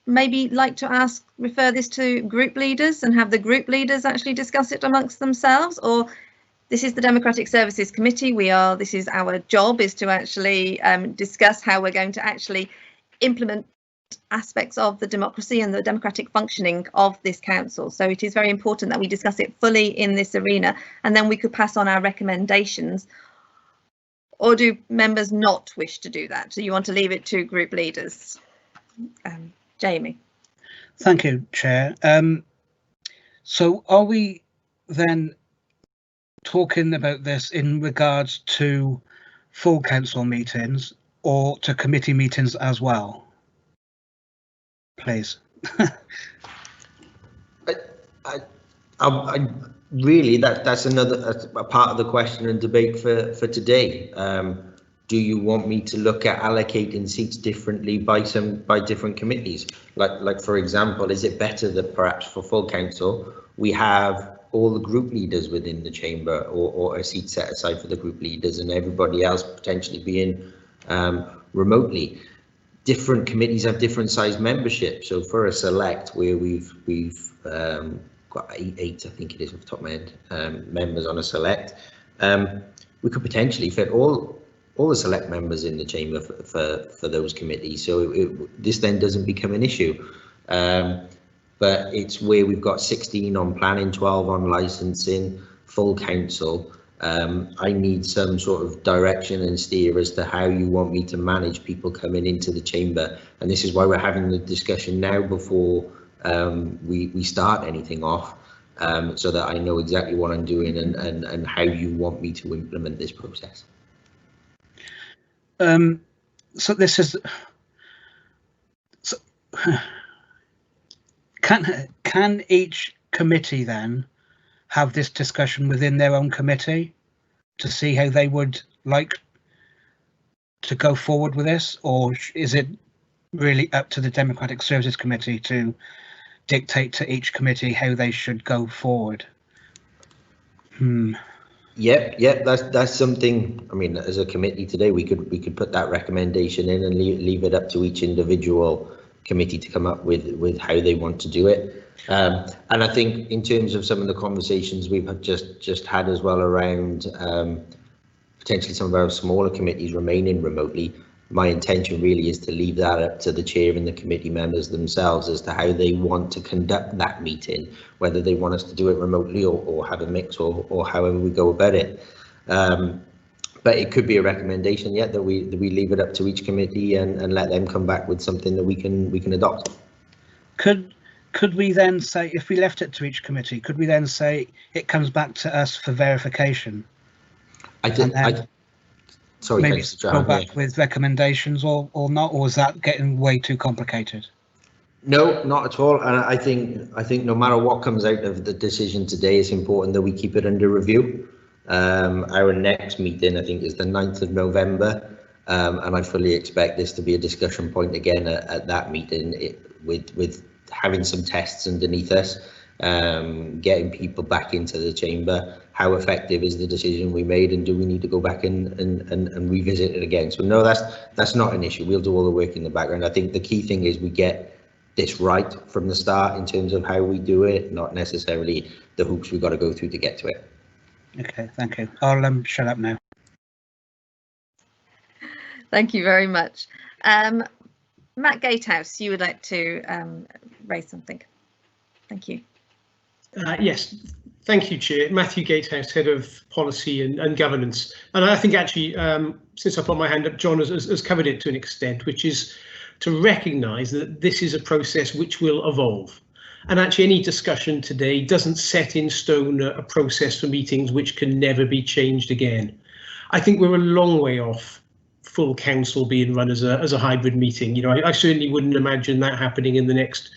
maybe like to refer this to group leaders and have the group leaders actually discuss it amongst themselves? Or this is the Democratic Services Committee. This is our job, is to actually discuss how we're going to actually implement aspects of the democracy and the democratic functioning of this council. So it is very important that we discuss it fully in this arena, and then we could pass on our recommendations. Or do members not wish to do that? Do you want to leave it to group leaders? Jamie. Thank you, Chair. So are we then talking about this in regards to full council meetings or to committee meetings as well? Please. I really, that's a part of the question and debate for today. Do you want me to look at allocating seats differently by different committees? Like for example, is it better that perhaps for full council we have all the group leaders within the chamber, or a seat set aside for the group leaders and everybody else potentially being remotely? Different committees have different size membership. So for a select, where we've got eight, I think it is off the top of my head, members on a select, we could potentially fit all the select members in the chamber for those committees. So this then doesn't become an issue. But it's where we've got 16 on planning, 12 on licensing, full council. I need some sort of direction and steer as to how you want me to manage people coming into the chamber, and this is why we're having the discussion now before we start anything off, so that I know exactly what I'm doing and how you want me to implement this process. So this is can each committee then have this discussion within their own committee to see how they would like to go forward with this, or is it really up to the Democratic Services Committee to dictate to each committee how they should go forward? Yep, that's something. I mean, as a committee today, we could put that recommendation in and leave it up to each individual committee to come up with how they want to do it. And I think in terms of some of the conversations we've just had as well around potentially some of our smaller committees remaining remotely, my intention really is to leave that up to the chair and the committee members themselves as to how they want to conduct that meeting, whether they want us to do it remotely or have a mix or however we go about it. But it could be a recommendation, that we leave it up to each committee and let them come back with something that we can adopt. Could we then say, if we left it to each committee, could we then say it comes back to us for verification? Sorry, maybe go back with recommendations or not, or is that getting way too complicated? No, not at all. And I think no matter what comes out of the decision today, it's important that we keep it under review. Our next meeting, I think, is the 9th of November, and I fully expect this to be a discussion point again at that meeting, with having some tests underneath us, getting people back into the chamber. How effective is the decision we made, and do we need to go back and revisit it again? So no, that's not an issue. We'll do all the work in the background. I think the key thing is we get this right from the start in terms of how we do it, not necessarily the hoops we've got to go through to get to it. Okay, thank you. I'll shut up now. Thank you very much. Matt Gatehouse, you would like to raise something. Thank you. Yes, thank you, Chair. Matthew Gatehouse, Head of Policy and Governance. And I think actually, since I put my hand up, John has covered it to an extent, which is to recognise that this is a process which will evolve. And actually any discussion today doesn't set in stone a process for meetings which can never be changed again. I think we're a long way off full council being run as a hybrid meeting. You know, I certainly wouldn't imagine that happening in the next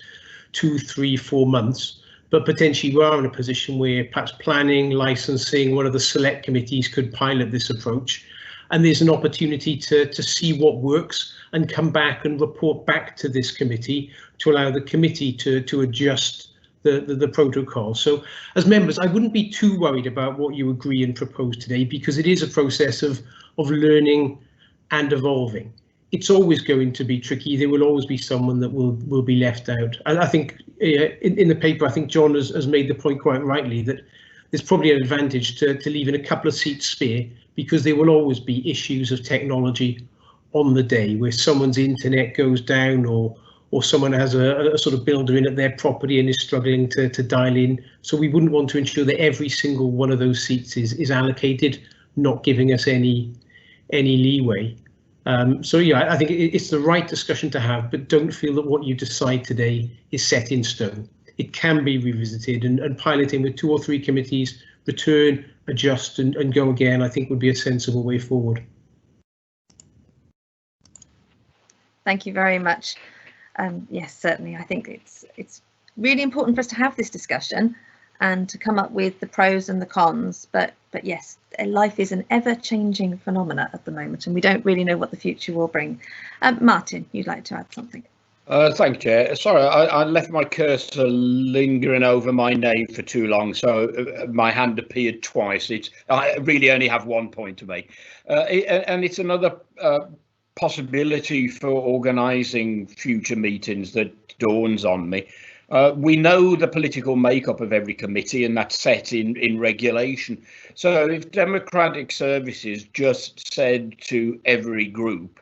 2, 3, 4 months. But potentially we are in a position where perhaps planning, licensing, one of the select committees could pilot this approach. And there's an opportunity to see what works and come back and report back to this committee to allow the committee to adjust the protocol. So as members, I wouldn't be too worried about what you agree and propose today, because it is a process of learning and evolving. It's always going to be tricky. There will always be someone that will be left out. I think in the paper, I think John has made the point quite rightly that there's probably an advantage to leaving a couple of seats spare, because there will always be issues of technology on the day where someone's internet goes down or someone has a sort of builder in at their property and is struggling to dial in. So we wouldn't want to ensure that every single one of those seats is allocated, not giving us any leeway. So yeah, I think it's the right discussion to have, but don't feel that what you decide today is set in stone. It can be revisited, and piloting with 2 or 3 committees, return, adjust and go again, I think would be a sensible way forward. Thank you very much. Yes, certainly. I think it's really important for us to have this discussion and to come up with the pros and the cons. But yes, life is an ever-changing phenomena at the moment, and we don't really know what the future will bring. Martin, you'd like to add something? Thank you, Chair. Sorry, I left my cursor lingering over my name for too long, so my hand appeared twice. I really only have one point to make, and it's another possibility for organising future meetings that dawns on me. We know the political makeup of every committee, and that's set in regulation. So if Democratic Services just said to every group,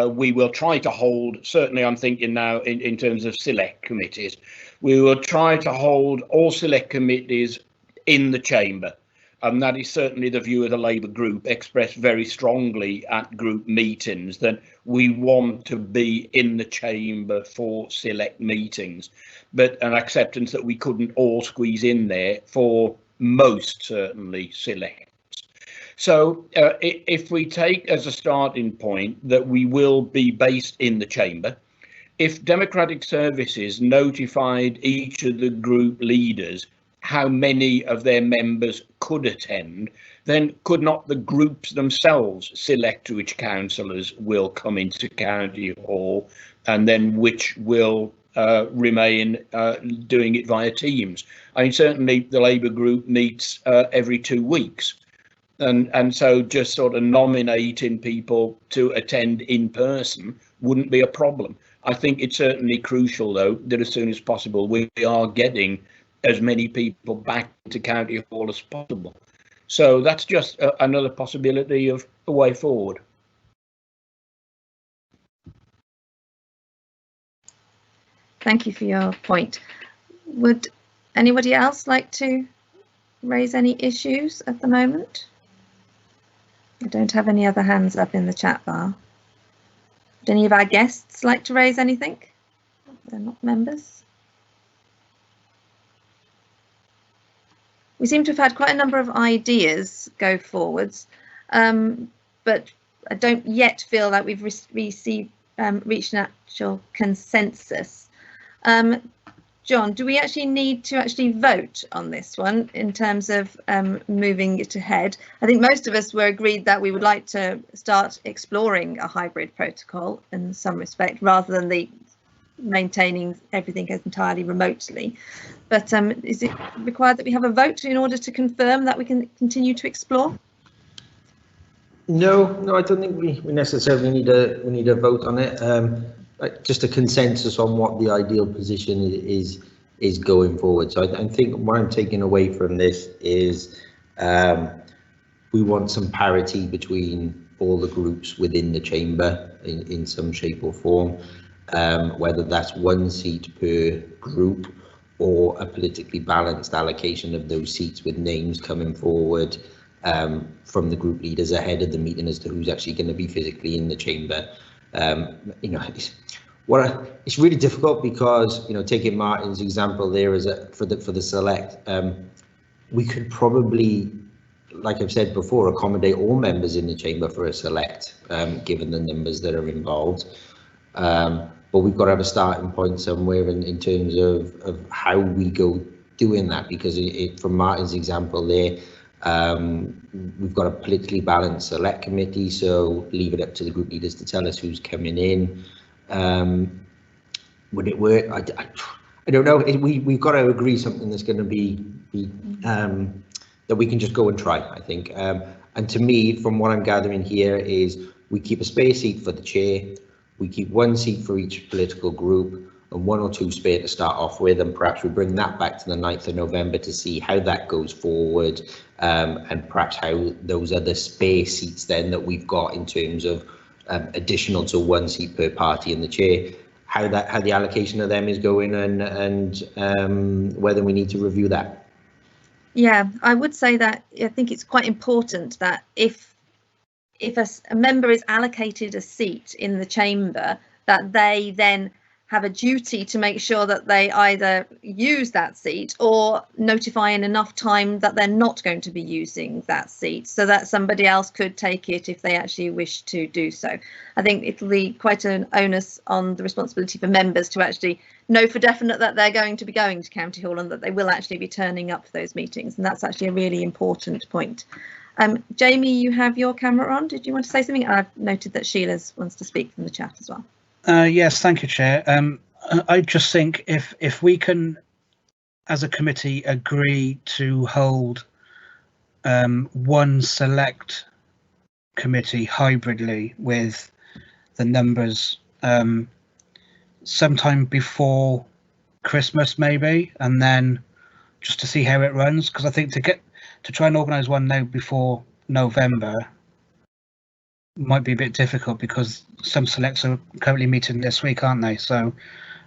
we will try to hold, certainly I'm thinking now in terms of select committees, we will try to hold all select committees in the chamber. And that is certainly the view of the Labour group, expressed very strongly at group meetings, that we want to be in the chamber for select meetings, but an acceptance that we couldn't all squeeze in there for most, certainly, select. So if we take as a starting point that we will be based in the chamber, if Democratic Services notified each of the group leaders how many of their members could attend, then could not the groups themselves select which councillors will come into County Hall and then which will remain doing it via Teams? I mean, certainly the Labour group meets every 2 weeks. And so just sort of nominating people to attend in person wouldn't be a problem. I think it's certainly crucial, though, that as soon as possible we are getting as many people back to County Hall as possible. So that's just another possibility of a way forward. Thank you for your point. Would anybody else like to raise any issues at the moment? I don't have any other hands up in the chat bar. Would any of our guests like to raise anything? They're not members. We seem to have had quite a number of ideas go forwards, but I don't yet feel like we've reached an actual consensus. John, do we actually need to vote on this one in terms of moving it ahead? I think most of us were agreed that we would like to start exploring a hybrid protocol in some respect, rather than the maintaining everything as entirely remotely. But is it required that we have a vote in order to confirm that we can continue to explore? No, I don't think we necessarily need a vote on it. Just a consensus on what the ideal position is going forward. So I think what I'm taking away from this is we want some parity between all the groups within the chamber in some shape or form, whether that's 1 seat per group or a politically balanced allocation of those seats with names coming forward from the group leaders ahead of the meeting as to who's actually going to be physically in the chamber. You know, it's really difficult because, you know, taking Martin's example there as for the select, we could probably, like I've said before, accommodate all members in the chamber for a select, given the numbers that are involved. But we've got to have a starting point somewhere in terms of how we go doing that, because from Martin's example there, we've got a politically balanced select committee, so leave it up to the group leaders to tell us who's coming in. Would it work? I don't know. We've got to agree something that's going to be that we can just go and try, I think. And to me, from what I'm gathering here, is we keep a spare seat for the chair, we keep one seat for each political group, and 1 or 2 spare to start off with, and perhaps we bring that back to the 9th of November to see how that goes forward, and perhaps how those other spare seats then that we've got in terms of additional to 1 seat per party in the chair, how the allocation of them is going, and whether we need to review that. Yeah, I would say that I think it's quite important that if a member is allocated a seat in the chamber, that they then have a duty to make sure that they either use that seat or notify in enough time that they're not going to be using that seat, so that somebody else could take it if they actually wish to do so. I think it'll be quite an onus on the responsibility for members to actually know for definite that they're going to be going to County Hall and that they will actually be turning up for those meetings, and that's actually a really important point. Jamie, you have your camera on. Did you want to say something? I've noted that Sheila wants to speak from the chat as well. Yes, thank you, Chair. I just think if we can, as a committee, agree to hold one select committee hybridly with the numbers sometime before Christmas, maybe, and then just to see how it runs, because I think to try and organise one now before November might be a bit difficult, because some selects are currently meeting this week, aren't they? So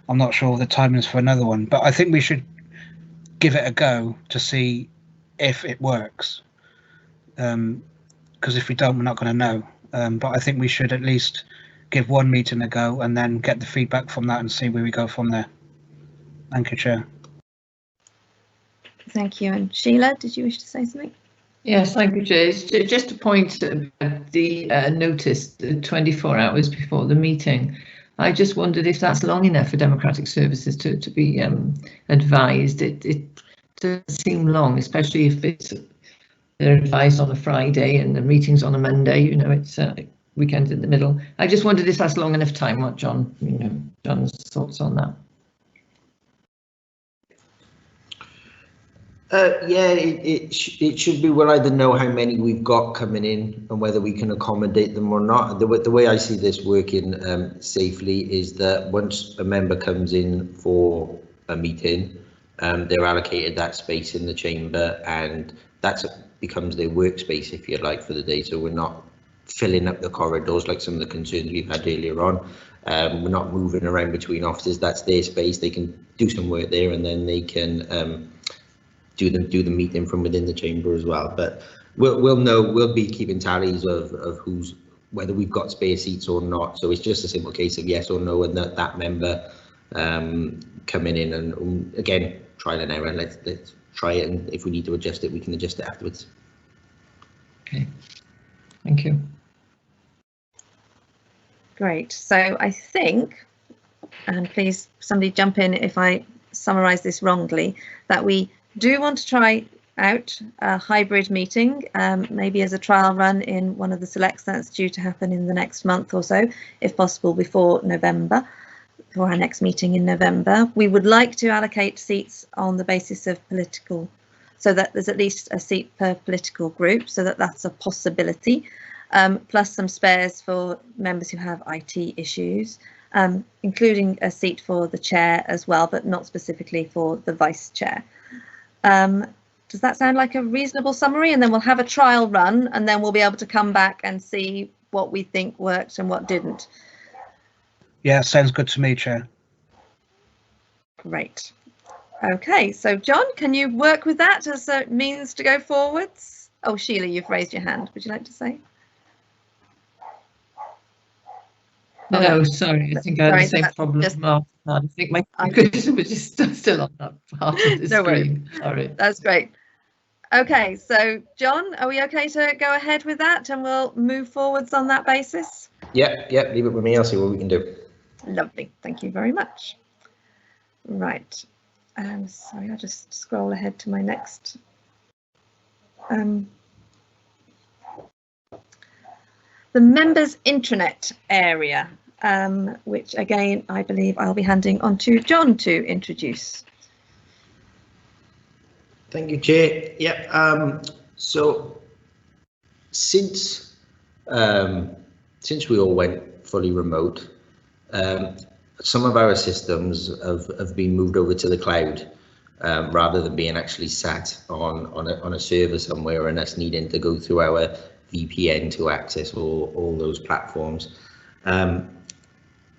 I'm not sure of the timings for another one, but I think we should give it a go to see if it works, because if we don't, we're not going to know. But I think we should at least give one meeting a go and then get the feedback from that and see where we go from there. Thank you, Chair. Thank you. And Sheila, did you wish to say something? Yes, thank you, Chair. Just a point about the notice 24 hours before the meeting. I just wondered if that's long enough for Democratic Services to be advised. It doesn't seem long, especially if they're advised on a Friday and the meeting's on a Monday. You know, it's a weekend in the middle. I just wondered if that's long enough time. What John's thoughts on that? Yeah, it should be. We'll either know how many we've got coming in and whether we can accommodate them or not. The way I see this working safely is that once a member comes in for a meeting, they're allocated that space in the chamber, and that becomes their workspace, if you like, for the day. So we're not filling up the corridors like some of the concerns we've had earlier on. We're not moving around between offices. That's their space. They can do some work there, and then they can do the meeting from within the chamber as well. But we'll know. We'll be keeping tallies of whether we've got spare seats or not. So it's just a simple case of yes or no, and that member coming in, and again, trial and error. Let's try it, and if we need to adjust it, we can adjust it afterwards. Okay, thank you. Great. So I think, and please somebody jump in if I summarise this wrongly, that we do want to try out a hybrid meeting, maybe as a trial run in one of the selects that's due to happen in the next month or so, if possible before November, for our next meeting in November. We would like to allocate seats on the basis of political, so that there's at least a seat per political group, so that's a possibility, plus some spares for members who have IT issues, including a seat for the chair as well, but not specifically for the vice chair. Does that sound like a reasonable summary? And then we'll have a trial run, and then we'll be able to come back and see what we think worked and what didn't. Yeah, sounds good to me, Chair. Great. Okay, so John, can you work with that as a means to go forwards? Oh, Sheila, you've raised your hand. Would you like to say? No, sorry, I think I had the same problem. Just, I think my computer was just still on that part of the no screen. worries. Sorry. That's great. Okay, so John, are we okay to go ahead with that and we'll move forwards on that basis? Yeah, leave it with me. I'll see what we can do. Lovely, thank you very much. Right, sorry, I'll just scroll ahead to my next. The members intranet area, which again, I believe I'll be handing on to John to introduce. Thank you, Chair. Yeah, so since we all went fully remote, some of our systems have been moved over to the cloud rather than being actually sat on a server somewhere and us needing to go through our VPN to access all those platforms.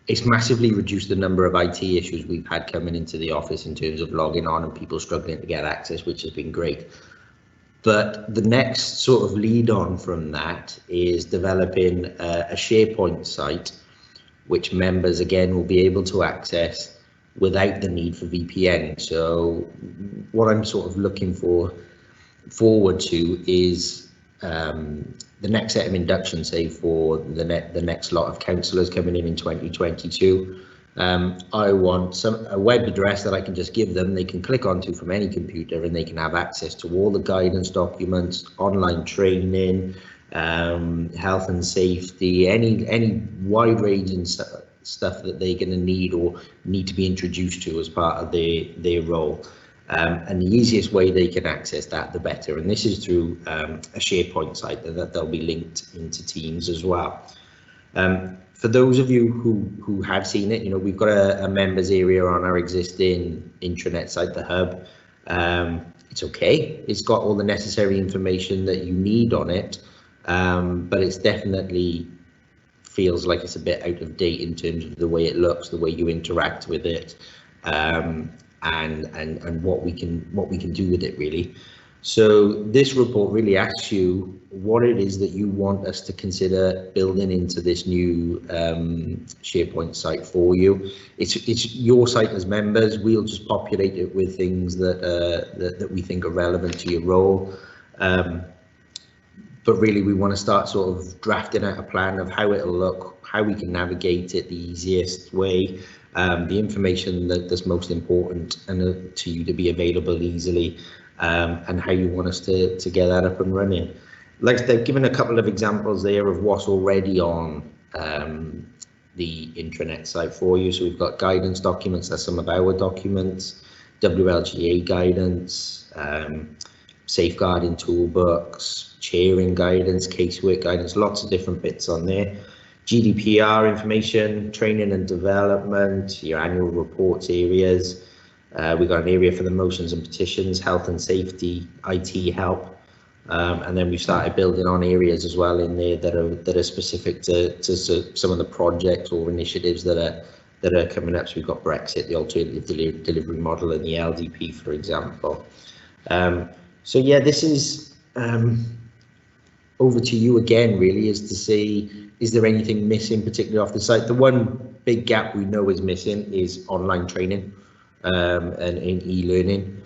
It's massively reduced the number of IT issues we've had coming into the office in terms of logging on and people struggling to get access, which has been great. But the next sort of lead on from that is developing a SharePoint site, which members again will be able to access without the need for VPN. So what I'm sort of looking forward to is the next set of inductions, say for the next lot of councillors coming in 2022. I want a web address that I can just give them, they can click onto from any computer and they can have access to all the guidance documents, online training, health and safety, any wide ranging stuff that they're going to need or need to be introduced to as part of their role. And the easiest way they can access that, the better. And this is through a SharePoint site that they'll be linked into Teams as well. For those of you who have seen it, we've got a members area on our existing intranet site, the Hub. It's okay. It's got all the necessary information that you need on it, but it's definitely feels like it's a bit out of date in terms of the way it looks, the way you interact with it. And what we can do with it really. So this report really asks you what it is that you want us to consider building into this new SharePoint site for you. It's your site as members. We'll just populate it with things that we think are relevant to your role. But really we want to start sort of drafting out a plan of how it'll look, how we can navigate it the easiest way. The information that's most important and to you to be available easily, and how you want us to get that up and running. Like they've given a couple of examples there of what's already on the intranet site for you. So we've got guidance documents, that's some of our documents, WLGA guidance, safeguarding toolbooks, chairing guidance, casework guidance, lots of different bits on there. GDPR information, training and development, your annual reports areas. We've got an area for the motions and petitions, health and safety, IT help. And then we've started building on areas as well in there that are specific to some of the projects or initiatives that are coming up. So we've got Brexit, the alternative delivery model, and the LDP, for example. So yeah, this is over to you again, really, is to say, is there anything missing particularly off the site? The one big gap we know is missing is online training and in e-learning.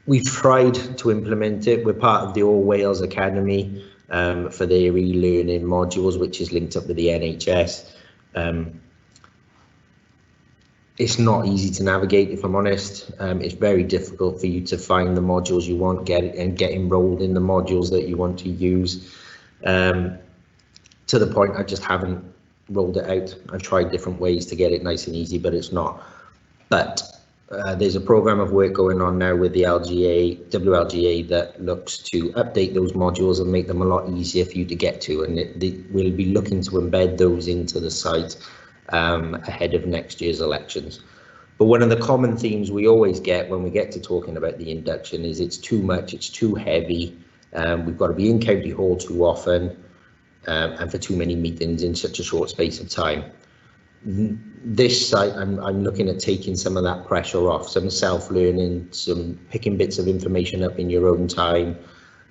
We've tried to implement it. We're part of the All Wales Academy for their e-learning modules, which is linked up with the NHS. It's not easy to navigate, if I'm honest. It's very difficult for you to find the modules you want, get enrolled in the modules that you want to use. To the point I just haven't rolled it out. I've tried different ways to get it nice and easy, but it's not. But there's a program of work going on now with the WLGA that looks to update those modules and make them a lot easier for you to get to, and we'll be looking to embed those into the site ahead of next year's elections. But one of the common themes we always get when we get to talking about the induction is it's too much, it's too heavy, we've got to be in County Hall too often, and for too many meetings in such a short space of time. this site, I'm looking at taking some of that pressure off, some self-learning, some picking bits of information up in your own time,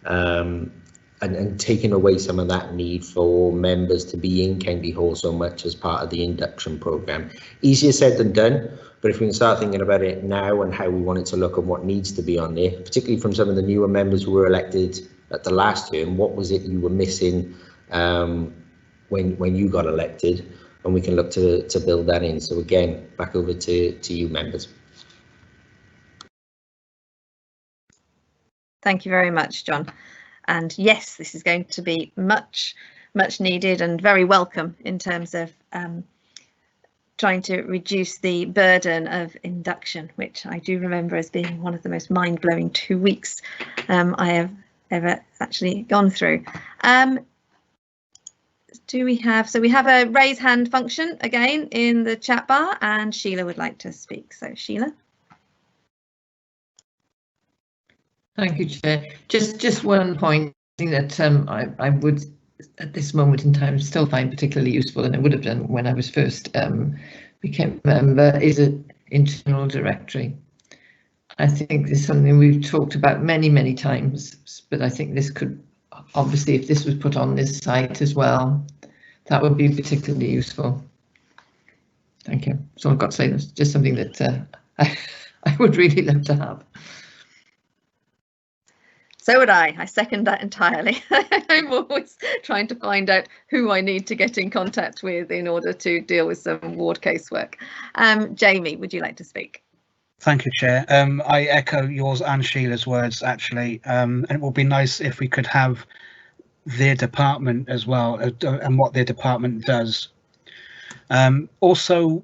and taking away some of that need for members to be in County Hall so much as part of the induction programme. Easier said than done, but if we can start thinking about it now and how we want it to look and what needs to be on there, particularly from some of the newer members who were elected at the last term, what was it you were missing when you got elected? And we can look to build that in. So again, back over to you members. Thank you very much, John. And yes, this is going to be much needed and very welcome in terms of trying to reduce the burden of induction, which I do remember as being one of the most mind-blowing 2 weeks I have ever actually gone through. We have a raise hand function again in the chat bar, and Sheila would like to speak. So Sheila. Thank you, Chair. Just one point that I would at this moment in time still find particularly useful, and I would have done when I was first became a member, is an internal directory. I think this is something we've talked about many times, but I think this could, obviously, if this was put on this site as well, that would be particularly useful. Thank you. So I've got to say, that's just something that I would really love to have. So would I. I second that entirely. I'm always trying to find out who I need to get in contact with in order to deal with some ward casework. Jamie, would you like to speak? Thank you, Chair. I echo yours and Sheila's words, actually. And it would be nice if we could have their department as well, and what their department does. Also,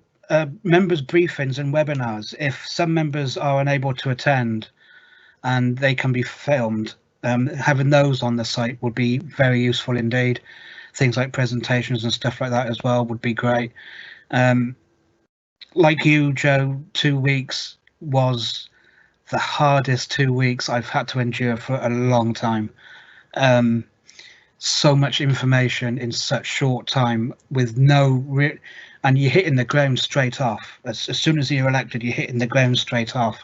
members' briefings and webinars. If some members are unable to attend and they can be filmed, having those on the site would be very useful indeed. Things like presentations and stuff like that as well would be great. Like you, Joe, 2 weeks was the hardest 2 weeks I've had to endure for a long time. So much information in such short time with and you're hitting the ground straight off. As soon as you're elected, you're hitting the ground straight off.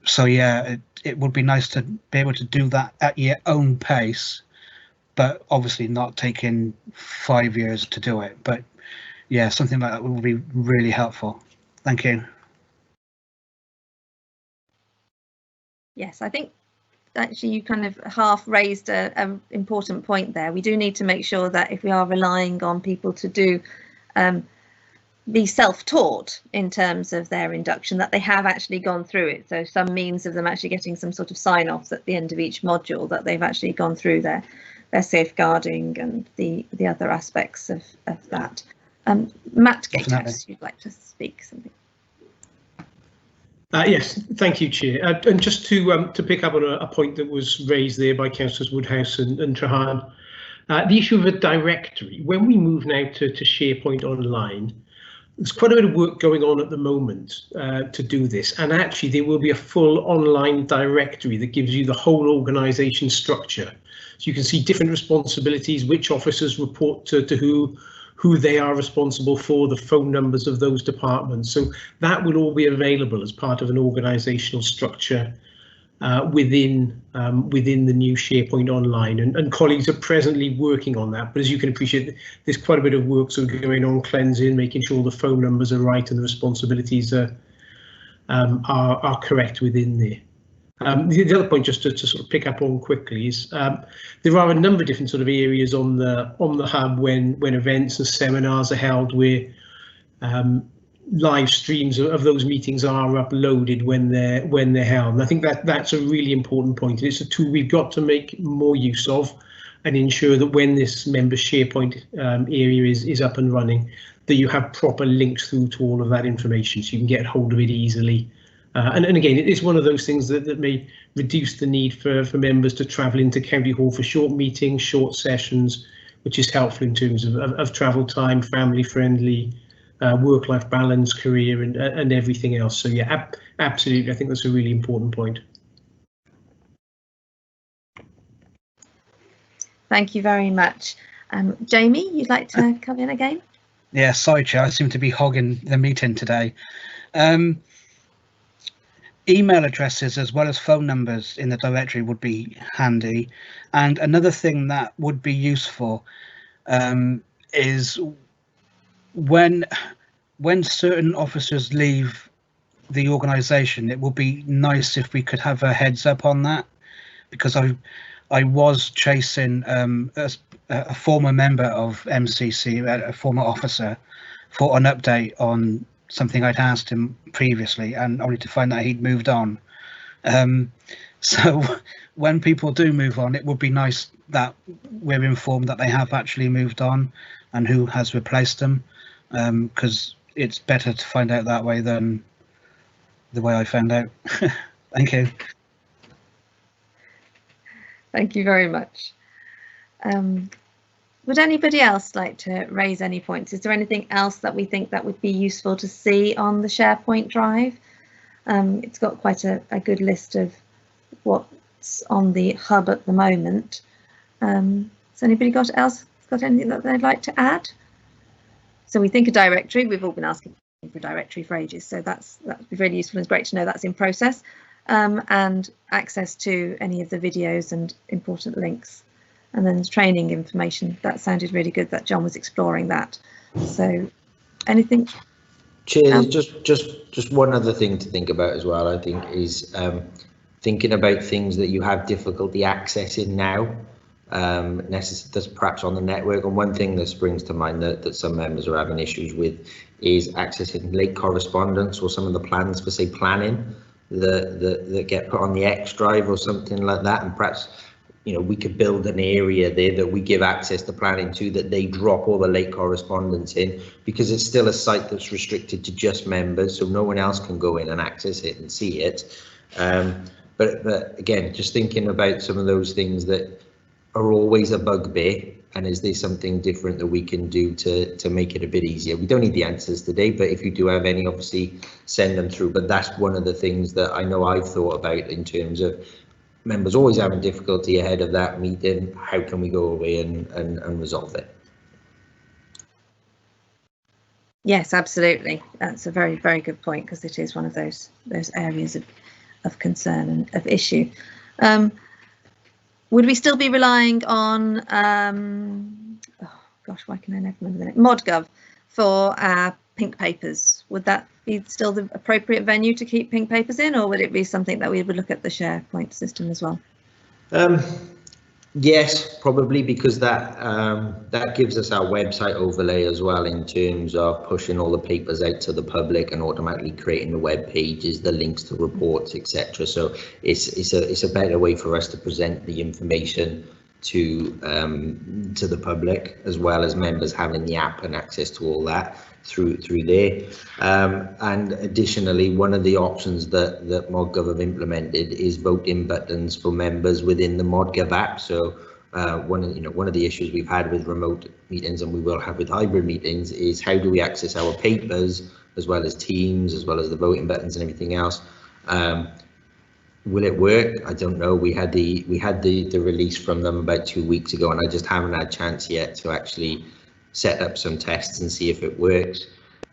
So yeah, it would be nice to be able to do that at your own pace, but obviously not taking 5 years to do it. But yeah, something like that would be really helpful. Thank you. Yes, I think actually you kind of half raised an important point there. We do need to make sure that if we are relying on people to do be self-taught in terms of their induction, that they have actually gone through it. So some means of them actually getting some sort of sign-offs at the end of each module that they've actually gone through their safeguarding and the other aspects of that. Matt Gatehouse, you'd like to speak something? Yes, thank you, Chair. And just to pick up on a point that was raised there by Councillors Woodhouse and Trahan, the issue of a directory. When we move now to SharePoint Online, there's quite a bit of work going on at the moment to do this, and actually there will be a full online directory that gives you the whole organisation structure. So you can see different responsibilities, which officers report to who they are responsible for, the phone numbers of those departments. So that will all be available as part of an organisational structure within the new SharePoint Online, and colleagues are presently working on that. But as you can appreciate, there's quite a bit of work sort of going on, cleansing, making sure the phone numbers are right and the responsibilities are correct within there. The other point, just to sort of pick up on quickly, is there are a number of different sort of areas on the hub when events and seminars are held, where live streams of those meetings are uploaded when they're held. And I think that's a really important point. It's a tool we've got to make more use of and ensure that when this member SharePoint area is up and running, that you have proper links through to all of that information so you can get hold of it easily. And again, it is one of those things that may reduce the need for members to travel into County Hall for short meetings, short sessions, which is helpful in terms of travel time, family friendly, work-life balance, career, and everything else. So yeah, absolutely, I think that's a really important point. Thank you very much. Jamie, you'd like to come in again? Yeah, sorry, Chair. I seem to be hogging the meeting today. Email addresses as well as phone numbers in the directory would be handy. And another thing that would be useful is when certain officers leave the organisation, it would be nice if we could have a heads up on that, because I was chasing a former member of MCC, a former officer, for an update on something I'd asked him previously, and only to find out he'd moved on. So when people do move on, it would be nice that we're informed that they have actually moved on and who has replaced them, because it's better to find out that way than the way I found out. Thank you. Thank you very much. Would anybody else like to raise any points? Is there anything else that we think that would be useful to see on the SharePoint drive? It's got quite a good list of what's on the hub at the moment. Has anybody got anything that they'd like to add? So we think a directory. We've all been asking for a directory for ages, so that would be really useful. It's great to know that's in process. And access to any of the videos and important links, and then training information. That sounded really good that John was exploring that. So anything? Chair, just one other thing to think about as well, I think, is thinking about things that you have difficulty accessing now, that's perhaps on the network. And one thing that springs to mind that some members are having issues with is accessing late correspondence or some of the plans for, say, planning that get put on the X drive or something like that. And perhaps, you know, we could build an area there that we give access to planning to, that they drop all the late correspondence in, because it's still a site that's restricted to just members, so no one else can go in and access it and see it. But again, just thinking about some of those things that are always a bugbear, and is there something different that we can do to make it a bit easier? We don't need the answers today, but if you do have any, obviously send them through. But that's one of the things that I know I've thought about in terms of members always having difficulty ahead of that meeting. How can we go away and resolve it? Yes, absolutely. That's a very, very good point, because it is one of those areas of concern and of issue. Would we still be relying on, oh gosh, why can I never remember the name? ModGov for our pink papers? Would that be still the appropriate venue to keep pink papers in, or would it be something that we would look at the SharePoint system as well? Yes, probably, because that gives us our website overlay as well, in terms of pushing all the papers out to the public and automatically creating the web pages, the links to reports, etc. So it's a better way for us to present the information to the public, as well as members having the app and access to all that through there. And additionally, one of the options that ModGov have implemented is voting buttons for members within the ModGov app. So one of the issues we've had with remote meetings, and we will have with hybrid meetings, is how do we access our papers as well as Teams, as well as the voting buttons and everything else. Will it work? I don't know. We had the release from them about 2 weeks ago, and I just haven't had a chance yet to actually set up some tests and see if it works.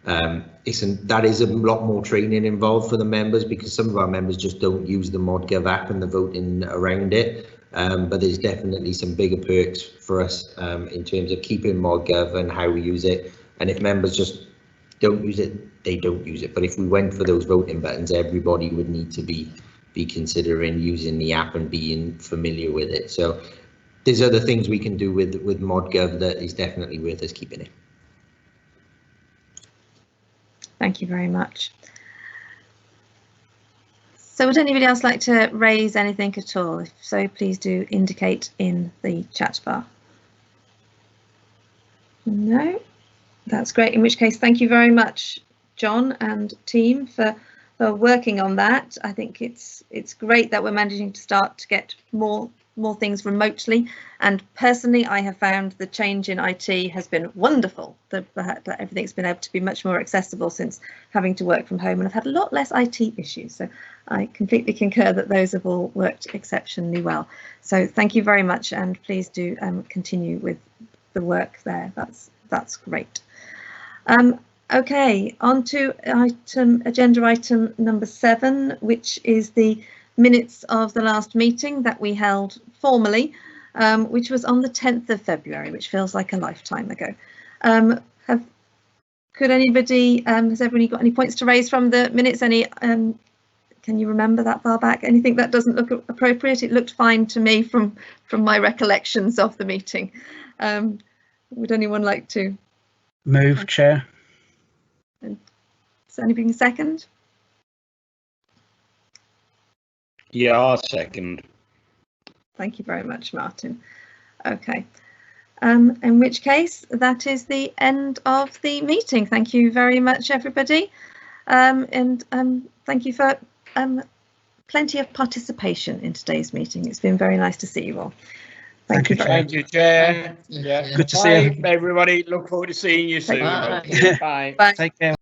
That is a lot more training involved for the members, because some of our members just don't use the ModGov app and the voting around it. But there's definitely some bigger perks for us in terms of keeping ModGov and how we use it. And if members just don't use it, they don't use it. But if we went for those voting buttons, everybody would need to be considering using the app and being familiar with it. So there's other things we can do with ModGov that is definitely worth us keeping it. Thank you very much. So would anybody else like to raise anything at all? If so, please do indicate in the chat bar. No, that's great. In which case, thank you very much, John and team, for working on that. I think it's great that we're managing to start to get more things remotely, and personally I have found the change in IT has been wonderful. That everything's been able to be much more accessible since having to work from home, and I've had a lot less IT issues, so I completely concur that those have all worked exceptionally well. So thank you very much, and please do continue with the work there. That's great. Okay, on to agenda item number 7, which is the minutes of the last meeting that we held formally, which was on the 10th of February, which feels like a lifetime ago. Could anybody, has everybody got any points to raise from the minutes? Any, can you remember that far back? Anything that doesn't look appropriate? It looked fine to me from my recollections of the meeting. Would anyone like to? Move, Chair. Is anything second? Yeah, I'll second. Thank you very much, Martin. Okay. In which case, that is the end of the meeting. Thank you very much, everybody. And thank you for plenty of participation in today's meeting. It's been very nice to see you all. Thank you. Thank you, Chair. Yeah. Good to see you. Everybody. Look forward to seeing you soon. Bye. Bye. Bye. Take care.